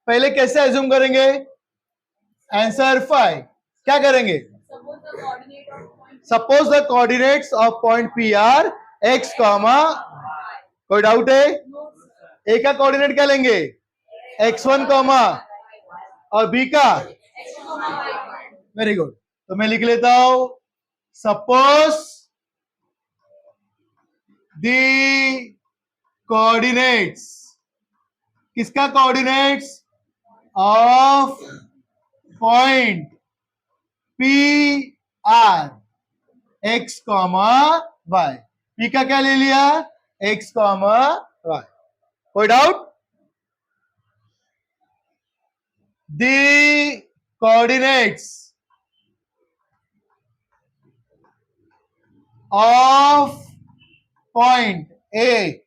पहले कैसे एज्यूम करेंगे? आंसर 5। क्या करेंगे? Suppose the coordinates of point P are x, कोई डाउट है? ए का कोऑर्डिनेट क्या लेंगे? x1, और बी का? Very good. तो मैं लिख लेता हूं, सपोज द कोऑर्डिनेट्स, किसका coordinates? Of point P are x, y। P का क्या ले लिया? x, y। कोई doubt? The coordinates of point ए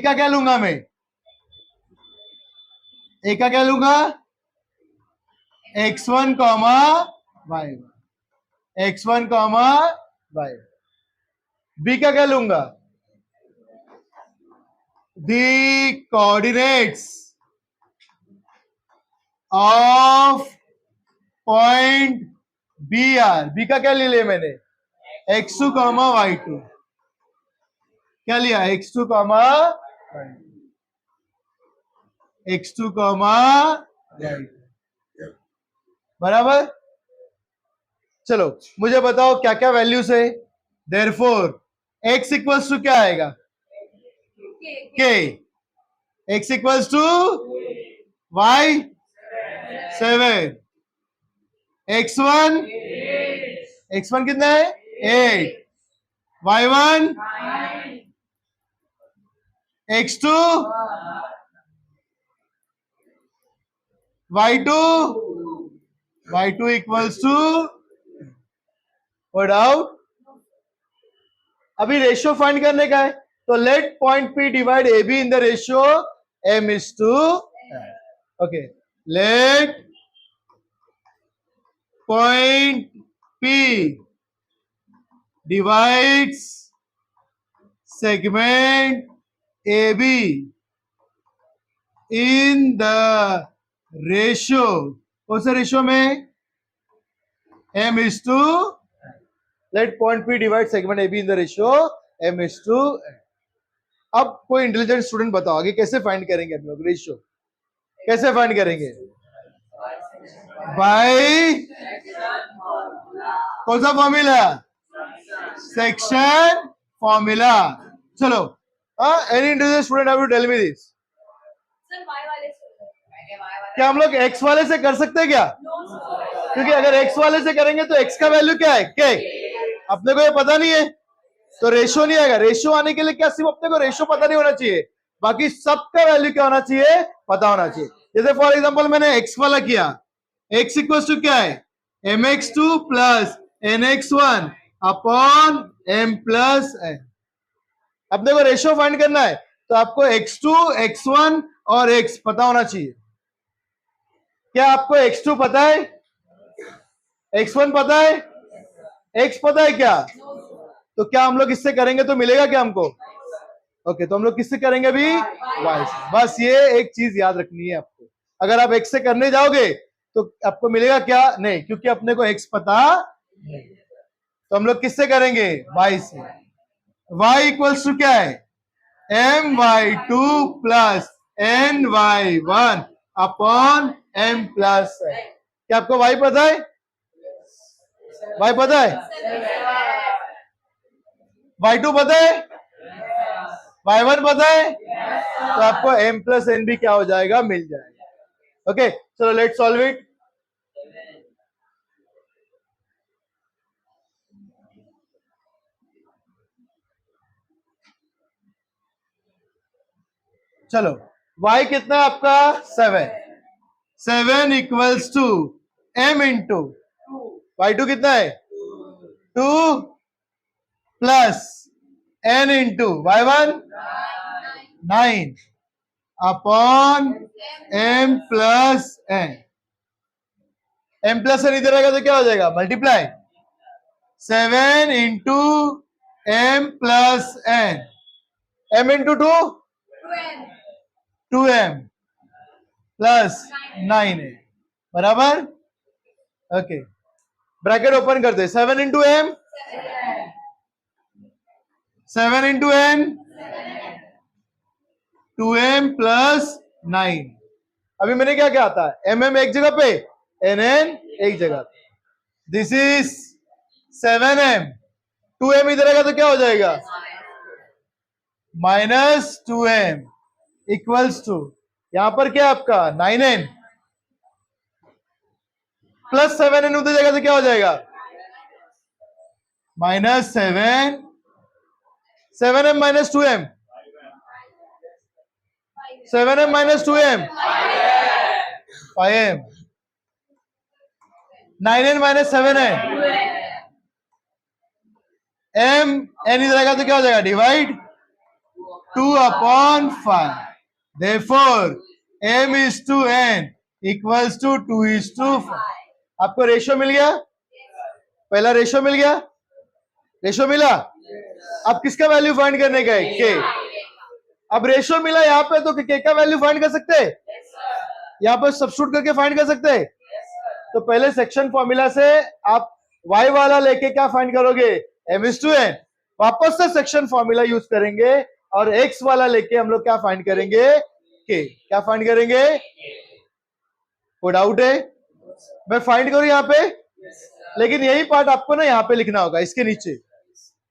का क्या लूंगा मैं? ए का क्या लूंगा? x1, y1। x1, y। B का क्या लूंगा? The coordinates of point B are, B का क्या ले लिया मैंने? x2, y2। क्या लिया? x2, x2, y2। बराबर। चलो मुझे बताओ क्या क्या वैल्यूज है? देयरफॉर x इक्वल्स टू क्या आएगा? k। x equals to y 7, x1 कितना है? 8, y1 x2 y2 equals to word out. अभी रेशियो फाइंड करने का है, तो let point P divide A B in the ratio m:2। Okay, let point P divides segment AB in the ratio, कौन सा रेशियो में? m:2। Late point P divide segment AB in the ratio m:2। अब कोई इंटेलिजेंट स्टूडेंट बताओ आगे कैसे फाइंड करेंगे हम लोग रेशियो? कैसे फाइंड करेंगे? बाय कौन सा फॉर्मूला? Section formula. चलो, any intelligent student have to tell me this. क्या हम लोग x वाले से कर सकते हैं क्या? क्योंकि अगर x वाले से करेंगे तो x का वैल्यू क्या है? k। अपने को ये पता नहीं है तो रेशियो नहीं आएगा। रेशियो आने के लिए क्या सिर्फ अपने को रेशियो पता नहीं होना चाहिए, बाकी सबका वैल्यू क्या होना चाहिए? पता होना चाहिए। जैसे फॉर एग्जांपल मैंने x वाला किया, x इक्वल टू क्या है? mx2 plus nx1 upon m plus n। अपने को रेशियो फाइंड करना है तो आपको x2, x1 और x पता होना चाहिए। क्या आपको x2 पता है? x1 पता है? x पता है क्या? तो क्या हम लोग इससे करेंगे तो मिलेगा क्या हमको? ओके, तो हम लोग किससे करेंगे अभी? y से। बस ये एक चीज याद रखनी है आपको। अगर आप x से करने जाओगे तो आपको मिलेगा क्या? नहीं, क्योंकि अपने को x पता नहीं। तो हम लोग किससे करेंगे? y से। y इक्वल्स टू क्या है? my2 plus ny1 upon m plus. क्या आपको y पता है? y पता है? y2 पता है? y1 पता है? तो आपको m प्लस n भी क्या हो जाएगा? मिल जाएगा। ओके, चलो लेट्स सॉल्व इट। चलो, y कितना है आपका? 7। 7 equals to m into y2 कितना है? 2 plus n into y1 9 upon m plus n। m plus n इधर आएगा तो क्या हो जाएगा? Multiply 7 into m plus n। m into 2 2m plus 9 है बराबर। ओके, ब्रैकेट ओपन करते। 7 into m 7 into n 2m plus 9। अभी मैंने क्या क्या आता है? mm एक जगह पे, nn एक जगह पे। This is 7m। 2m इधर आएगा तो क्या हो जाएगा? माइनस 2m इक्वल्स टू यहां पर क्या आपका 9n प्लस 7n उधर जाएगा तो क्या हो जाएगा? Minus 7m minus 2m 7m minus 2m 5m 9n minus 7n m n इधर आएगा तो क्या हो जाएगा? Divide 2 upon 5। Therefore m is to n equals to 2 is to 5। आपको रेशियो मिल गया? पहला रेशियो मिल गया? रेशियो मिला? अब किसका वैल्यू फाइंड करने का है? के। अब रेशियो मिला यहाँ पे तो के का वैल्यू फाइंड कर सकते हैं? यहाँ पर सब्स्टिट्यूट करके फाइंड कर सकते हैं? तो पहले सेक्शन फॉर्मूला से आप y वाला लेके क्या फाइंड करोगे? m is to n। वापस से सेक्शन फॉर्मूला यूज करेंगे और x वाला लेके हम लोग क्या फाइंड करेंगे? k। क्या फाइंड करेंगे? कोई डाउट है? मैं फाइंड करूं यहाँ पे, लेकिन यही पार्ट आपको ना यहाँ पे लिखना होगा, इसके नीचे।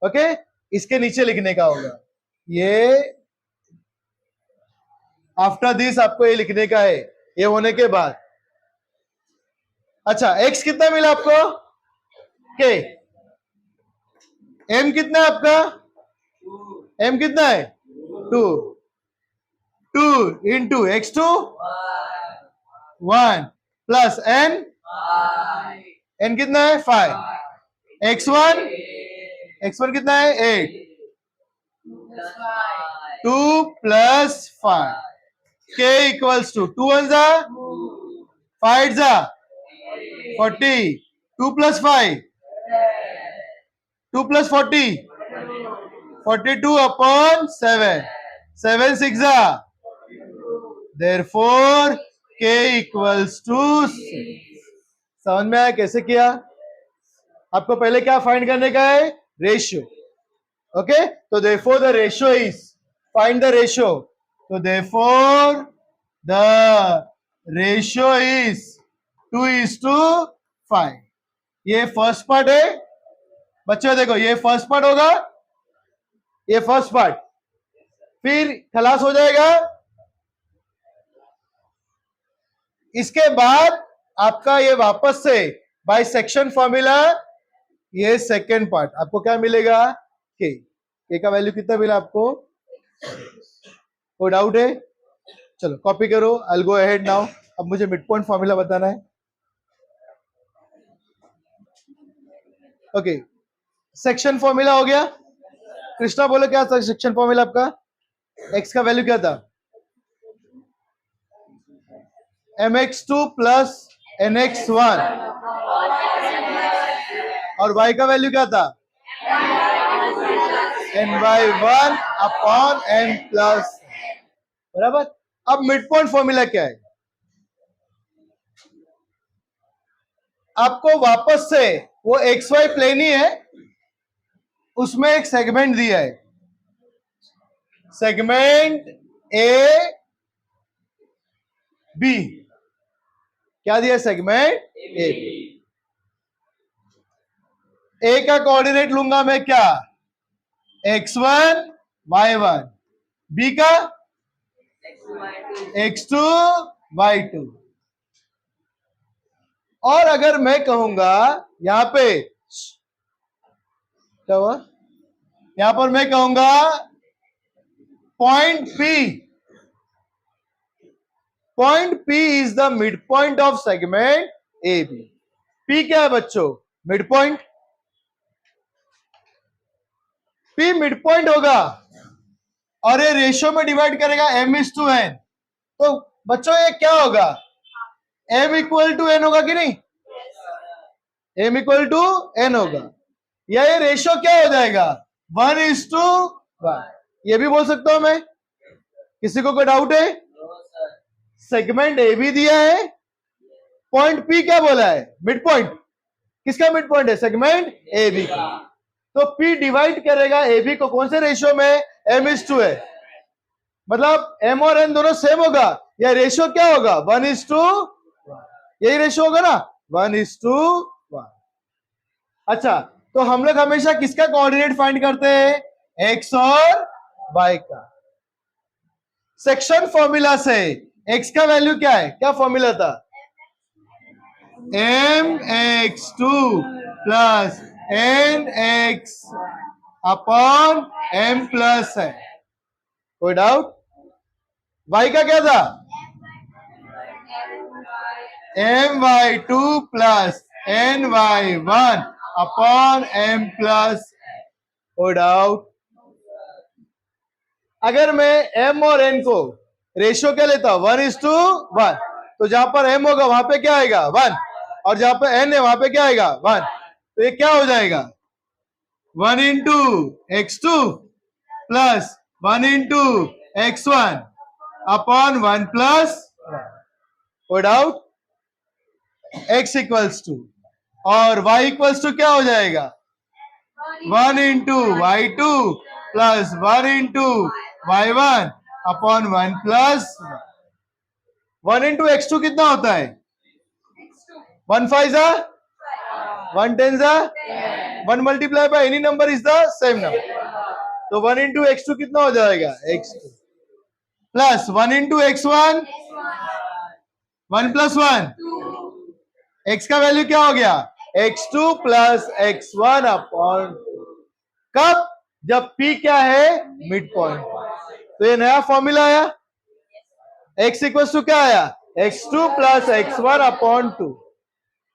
ओके, इसके नीचे लिखने का होगा। ये आफ्टर दिस आपको ये लिखने का है, ये होने के बाद। अच्छा, x कितना मिला आपको? k। m कितना है आपका? m कितना है? 2। 2 into x2 1 plus n n कितना है? 5। x1 कितना है? 8। 2 प्लस 5 k इक्वल्स टू 2 1 जा 5 जा 40। 2 प्लस 5 2 प्लस 40 42 अपॉन 7। 7 6 जा। Therefore k equals to 6। समझ में आया कैसे किया? आपको पहले क्या फाइंड करने का है? रेशियो। ओके, तो therefore the ratio is, find the ratio। तो therefore the ratio is 2 is to 5। ये फर्स्ट पार्ट है बच्चों। देखो, ये फर्स्ट पार्ट होगा, ये फर्स्ट पार्ट, फिर खलास हो जाएगा। इसके बाद आपका ये वापस से बाय सेक्शन फॉर्मूला, ये सेकेंड पार्ट आपको क्या मिलेगा? के का वैल्यू कितना मिला आपको? कोई डाउट है? चलो कॉपी करो। आई गो अहेड नाउ। अब मुझे मिड पॉइंट फॉर्मूला बताना है। ओके, सेक्शन फॉर्मूला हो गया। कृष्णा बोलो क्या था सेक्शन फॉर्मूला आपका? x का वैल्यू क्या था? mx2 plus nx1। और y का वैल्यू क्या था? ny1 upon n plus. बराबर। अब मिड पॉइंट फॉर्मूला क्या है? आपको वापस से वो एक्स वाई प्लेन ही है, उसमें एक सेगमेंट दिया है, सेगमेंट ए बी। क्या दिया? Segment A B. ए का कोऑर्डिनेट लूंगा मैं क्या? x1 y1, बी का x2 y2। और अगर मैं कहूंगा यहां पे क्या हुआ, यहां पर मैं कहूंगा point P is the mid point of segment A B. P क्या है बच्चों? Mid point. P mid point होगा और ये रेशियो में डिवाइड करेगा m/n। तो बच्चों ये क्या होगा? m इक्वल टू n होगा कि नहीं? m इक्वल टू n होगा, या ये रेशियो क्या हो जाएगा? 1:1। ये भी बोल सकता हूं मैं। किसी को कोई डाउट है? सेगमेंट ए बी दिया है, पॉइंट P क्या बोला है? Mid point. किसका मिड पॉइंट है? सेगमेंट ए बी का। तो P डिवाइड करेगा ए बी को कौन से रेशियो में? m/n। मतलब m और n दोनों सेम होगा, या रेशियो क्या होगा? 1:1। यही रेशियो होगा ना, 1:1। अच्छा, तो हम लोग हमेशा किसका कोऑर्डिनेट फाइंड करते हैं? x और y का। सेक्शन फॉर्मूला से x का वैल्यू क्या है? क्या फॉर्मूला था? mx2 plus nx upon m plus है। कोई डाउट? y का क्या था? my2 plus ny1 upon m plus. कोई डाउट? अगर मैं m और n को रेशियो क्या लेता हूं? 1:1। तो जहां पर m होगा वहां पे क्या आएगा? 1, और जहां पे n है वहां पे क्या आएगा? 1। तो ये क्या हो जाएगा? 1:x2 plus 1:x1 upon 1 plus. कोई डाउट? x इक्वल्स टू और y इक्वल्स टू क्या हो जाएगा? 1:y2 plus 1:y1 upon 1 plus. 1:x2 कितना होता है? 1 5 जा 1 10 जा 1 multiply by any number is the same number. तो 1:x2 कितना हो जाएगा? x2 plus 1:x1 1 plus 1। x का वैल्यू क्या हो गया? x2 plus x1 upon. कब? जब p क्या है? Mid point. तो ये नया फॉर्मूला आया, x इक्वल्स टू क्या आया? x2 plus x1 upon 2।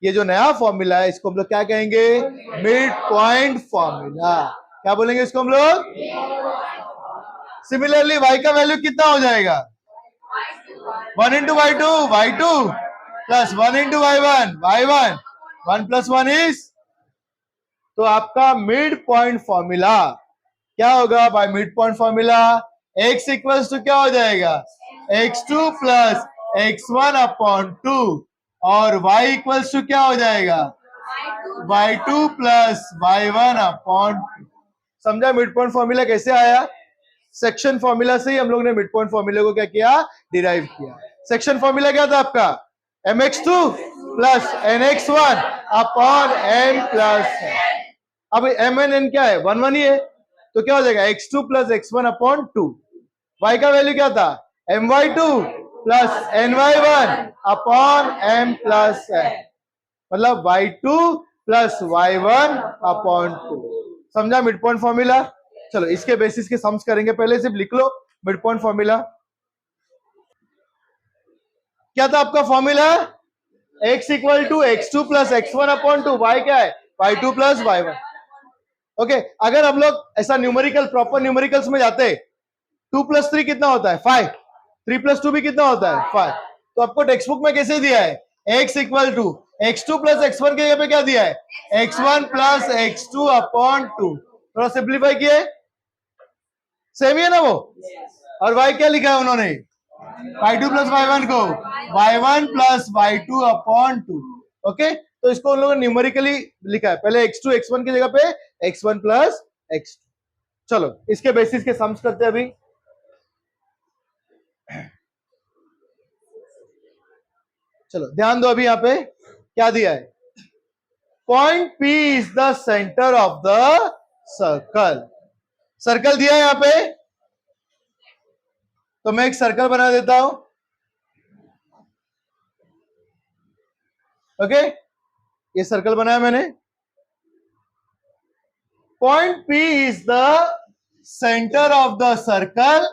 ये जो नया फॉर्मूला है इसको हम लोग क्या कहेंगे? Mid point formula. क्या बोलेंगे इसको हम लोग? सिमिलरली y का वैल्यू कितना हो जाएगा? 1:y2 y2 plus 1:y1 y1। 1 plus 1 is. तो आपका मिड पॉइंट फॉर्मूला क्या होगा? By mid point formula x equals to क्या हो जाएगा? x2 प्लस x1 अपॉन 2, और y इक्वल्स टू क्या हो जाएगा? y2 plus y1 upon 2। समझा मिड पॉइंट फॉर्मूला कैसे आया? सेक्शन फॉर्मूला से ही हम लोग ने मिड पॉइंट फॉर्मूला को क्या किया? डिराइव किया। सेक्शन फॉर्मूला क्या था आपका? mx2 plus nx1 upon m plus. अब m एन n क्या है? 1 1 ही है, तो क्या हो जाएगा? x2 plus x1 upon 2। y का वैल्यू क्या था? my2 plus ny1 upon m plus है, मतलब y2 प्लस y1 अपॉन 2। समझा मिड पॉइंट फॉर्मूला? चलो इसके बेसिस के सम्स करेंगे। पहले सिर्फ लिख लो मिड पॉइंट फॉर्मूला। क्या था आपका formula? x equal to x2 plus x1 upon 2। y क्या है? y2 plus y1। ओके, अगर हम लोग ऐसा न्यूमेरिकल प्रॉपर न्यूमेरिकल्स में जाते, 2 प्लस 3 कितना होता है? 5। 3 प्लस 2 भी कितना होता है? 5। तो आपको टेक्स्ट बुक में कैसे दिया है? x equal to x2 plus x1 के जगह पे क्या दिया है? x1 plus x2 upon 2। थोड़ा सिंप्लीफाई किए, सेम ही है ना वो। और y क्या लिखा है उन्होंने? y2 प्लस y1 को y1 plus y2 upon 2। Okay, तो इसको उन लोगों ने न्यूमेरिकली लिखा है, पहले x2 x1 की जगह पे x1 प्लस x2। चलो इसके बेसिस के सम्स करते हैं अभी। चलो ध्यान दो, अभी यहां पे क्या दिया है, point P is the centre of the circle. Circle दिया है यहां पे, तो मैं एक सर्कल बना देता हूं। ओके, ये सर्कल बनाया मैंने। Point P is the centre of the circle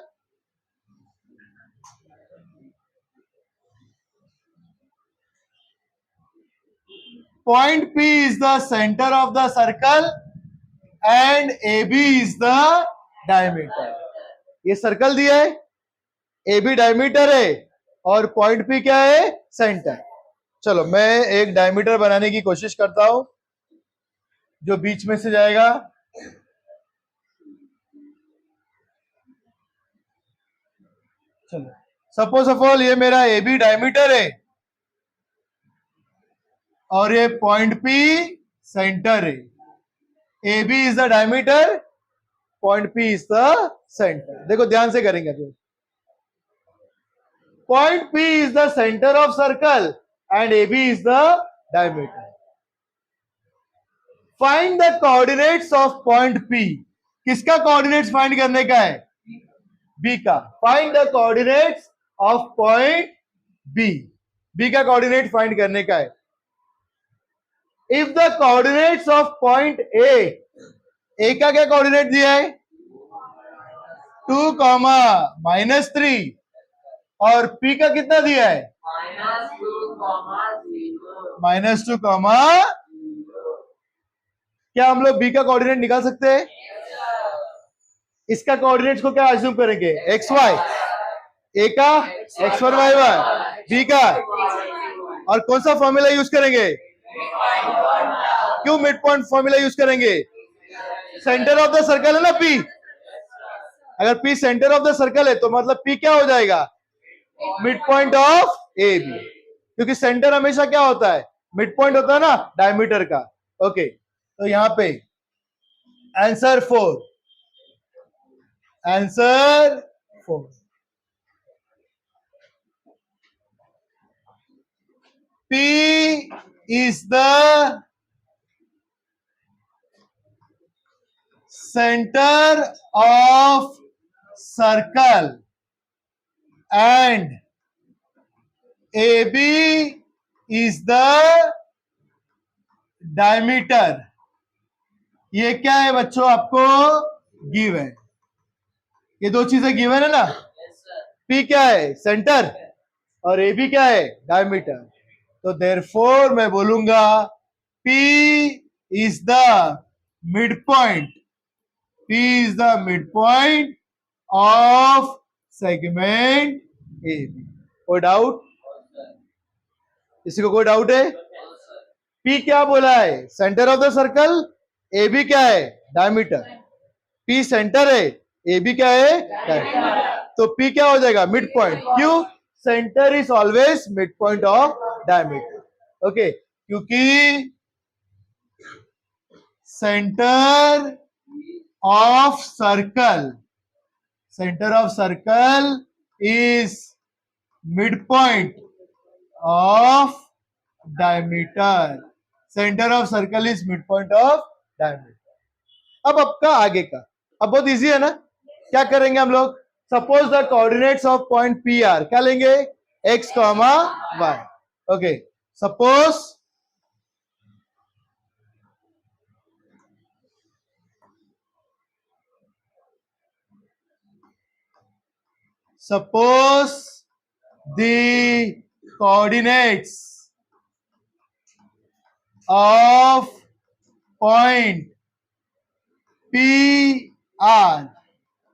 point P is the center of the circle and AB is the diameter। ये सर्कल दिया है, AB डायमीटर है और पॉइंट P क्या है, सेंटर। चलो मैं एक डायमीटर बनाने की कोशिश करता हूं जो बीच में से जाएगा। चलो सपोज ऑफ ऑल ये मेरा AB डायमीटर है और ये पॉइंट P सेंटर है। AB is the diameter, point P is the centre. देखो ध्यान से करेंगे फिर। Point P is the centre of circle and AB is the diameter. Find the coordinates of point P। किसका कोऑर्डिनेट्स फाइंड करने का है, B का। Find the coordinates of point B। B का कोऑर्डिनेट फाइंड करने का है। If the coordinates of point A का क्या कोऑर्डिनेट दिया है, 2, -3 और P का कितना दिया है, -2, क्या हम लोग B का कोऑर्डिनेट निकाल सकते हैं? इसका कोऑर्डिनेट्स को क्या अज्यूम करेंगे, XY। A का X1 Y1, B का, और कौन सा फॉर्मूला यूज करेंगे, क्यों मिड पॉइंट फॉर्मूला यूज करेंगे, सेंटर ऑफ द सर्कल है ना P। अगर P centre of the circle है तो मतलब P क्या हो जाएगा, मिड पॉइंट ऑफ AB, क्योंकि सेंटर हमेशा क्या होता है, मिड पॉइंट होता है ना डायमीटर का। ओके, तो यहां पे answer 4, answer 4। P is the center of circle and AB is the diameter। ये क्या है बच्चों, आपको गिव है, ये दो चीजें गिवन है ना। P क्या है, सेंटर, और AB क्या है, डायमीटर। तो देयरफॉर मैं बोलूंगा P is the mid point, P is the mid point of segment AB। कोई डाउट, किसी को कोई डाउट है? P क्या बोला है, centre of the circle, AB क्या है, डायमीटर। P सेंटर है, AB क्या है, डायमीटर। तो P क्या हो जाएगा, मिड पॉइंट। क्यों, centre is always mid point of diameter. Okay, क्योंकि centre of circle, centre of circle is mid point of diameter, centre of circle is mid point of diameter. अब आपका आगे का, अब बहुत इजी है ना, क्या करेंगे हम लोग, suppose the coordinates of point P are, क्या लेंगे, x, y। Okay, suppose the coordinates of point P are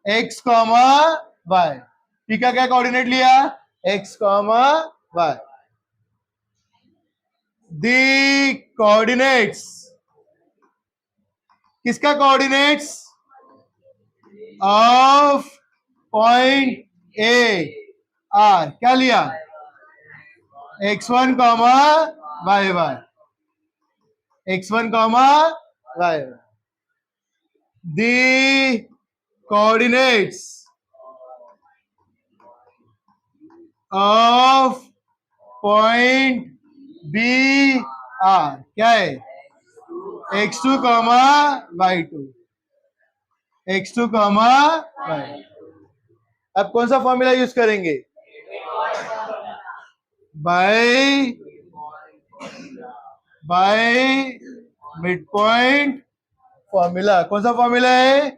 x, y। P का क्या कोऑर्डिनेट लिया, x, y। The coordinates, किसका coordinates of point A are, क्या लिया, x1, y1। x1 comma y1. The coordinates of point B are क्या है? x2 comma y2. x2 comma y2. अब कौन सा फॉर्मूला यूज करेंगे? Bye mid point formula. कौन सा फॉर्मूला है?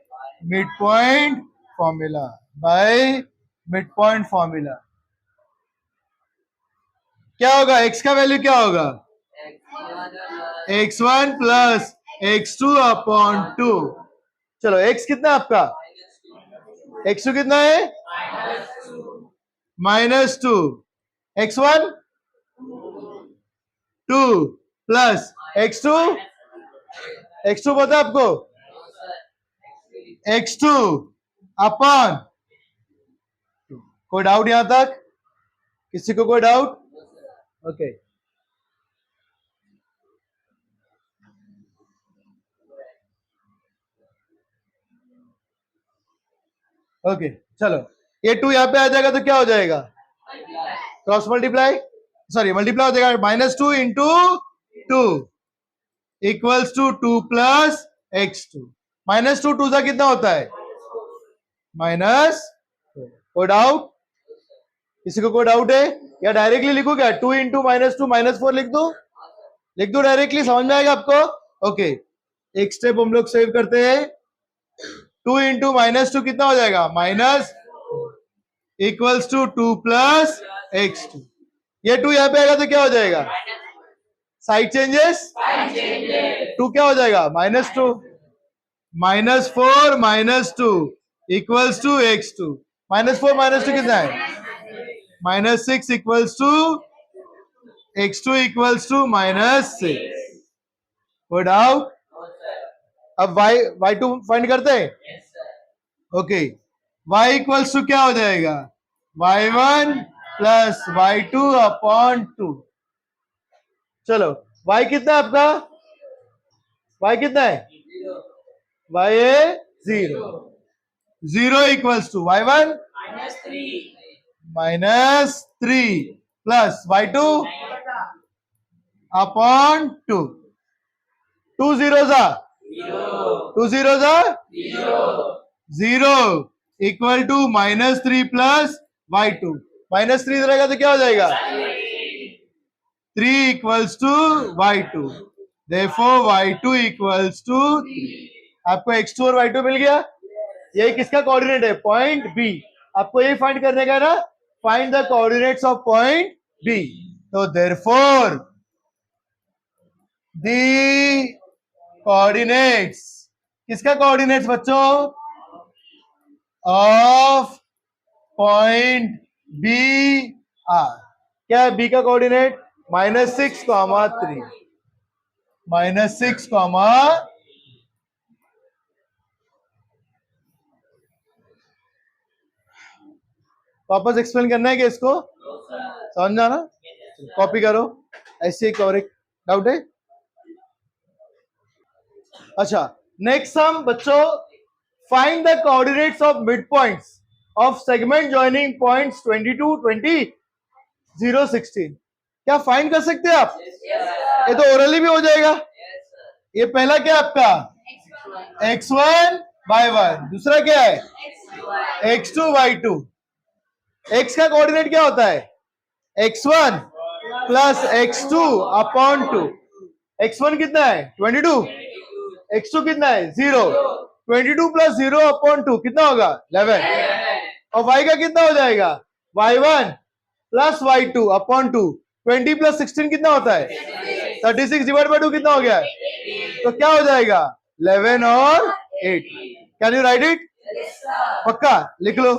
Mid point formula. Bye mid point formula. क्या होगा? x का वैल्यू क्या होगा? x1 plus x2 upon 2. चलो x कितना आपका? x2 कितना है? -2. x1 2 प्लस x2 पता है आपको? x2 upon. कोई डाउट यहां तक? किसी को कोई डाउट? ओके. ओके चलो, ये 2 यहां पे आ जाएगा तो क्या हो जाएगा? क्रॉस मल्टीप्लाई, सॉरी मल्टीप्लाई हो जाएगा. -2 into 2 equals to 2 plus x2. -2 2 सा कितना होता है? माइनस. कोई डाउट? किसी को कोई डाउट है? या डायरेक्टली लिखो क्या? 2 इंटू -2 -4 लिख दो. लिख दो डायरेक्टली, समझ में आएगा आपको? ओके. एक स्टेप हम लोग सेव करते हैं. 2 इंटू -2 कितना हो जाएगा? Minus equals to 2 plus x2. ये 2 यहां पे आएगा तो क्या हो जाएगा? Side changes. 2 क्या हो जाएगा? -2. -4 -2 इक्वल्स टू x2. -4 -2 कितना है? -6 equals to x2 equals to -6. कोई डाउट? अब y2 फाइंड करते हैं. ओके. y इक्वल्स टू क्या हो जाएगा? y1 plus y2 upon 2. चलो y कितना है आपका? y कितना है? y है 0. 0 equals to y1 -3 plus y2 upon 2. 2 zeros are 2 zeros are 0 equal to -3 plus y2. -3 रहेगा तो क्या हो जाएगा? 3 equals to y2. Therefore y2 equals to 3. आपको x2 और y2 मिल गया. यही किसका कोऑर्डिनेट है? Point B. आपको यही फाइंड करने का ना. Find the coordinates of point B. तो therefore द कोऑर्डिनेट्स. किसका कोऑर्डिनेट्स बच्चों? Of point B are. क्या है बी का कोऑर्डिनेट? -6, -3. -6, वापस एक्सप्लेन करना है कि इसको समझ जाना. कॉपी करो. ऐसे एक और एक डाउट है. अच्छा, नेक्स्ट सम बच्चों. Find the coordinates of mid points of segment joining points 22, 20, 0, 16. क्या फाइंड कर सकते हैं आप? ये तो ओरली भी हो जाएगा. ये पहला क्या है आपका? x1 y1. दूसरा क्या है? x2 y2. x का कोऑर्डिनेट क्या होता है? x1 plus x2 upon 2. x1 कितना है? 22. x2 कितना है? 0. 22 प्लस 0 अपॉन 2 कितना होगा? 11. और y का कितना हो जाएगा? y1 plus y2 upon 2. 20 plus 16 कितना होता है? 36 डिवाइड बाय 2 कितना हो गया? तो क्या हो जाएगा? 11 और 8. Can you right it? पक्का लिख लो.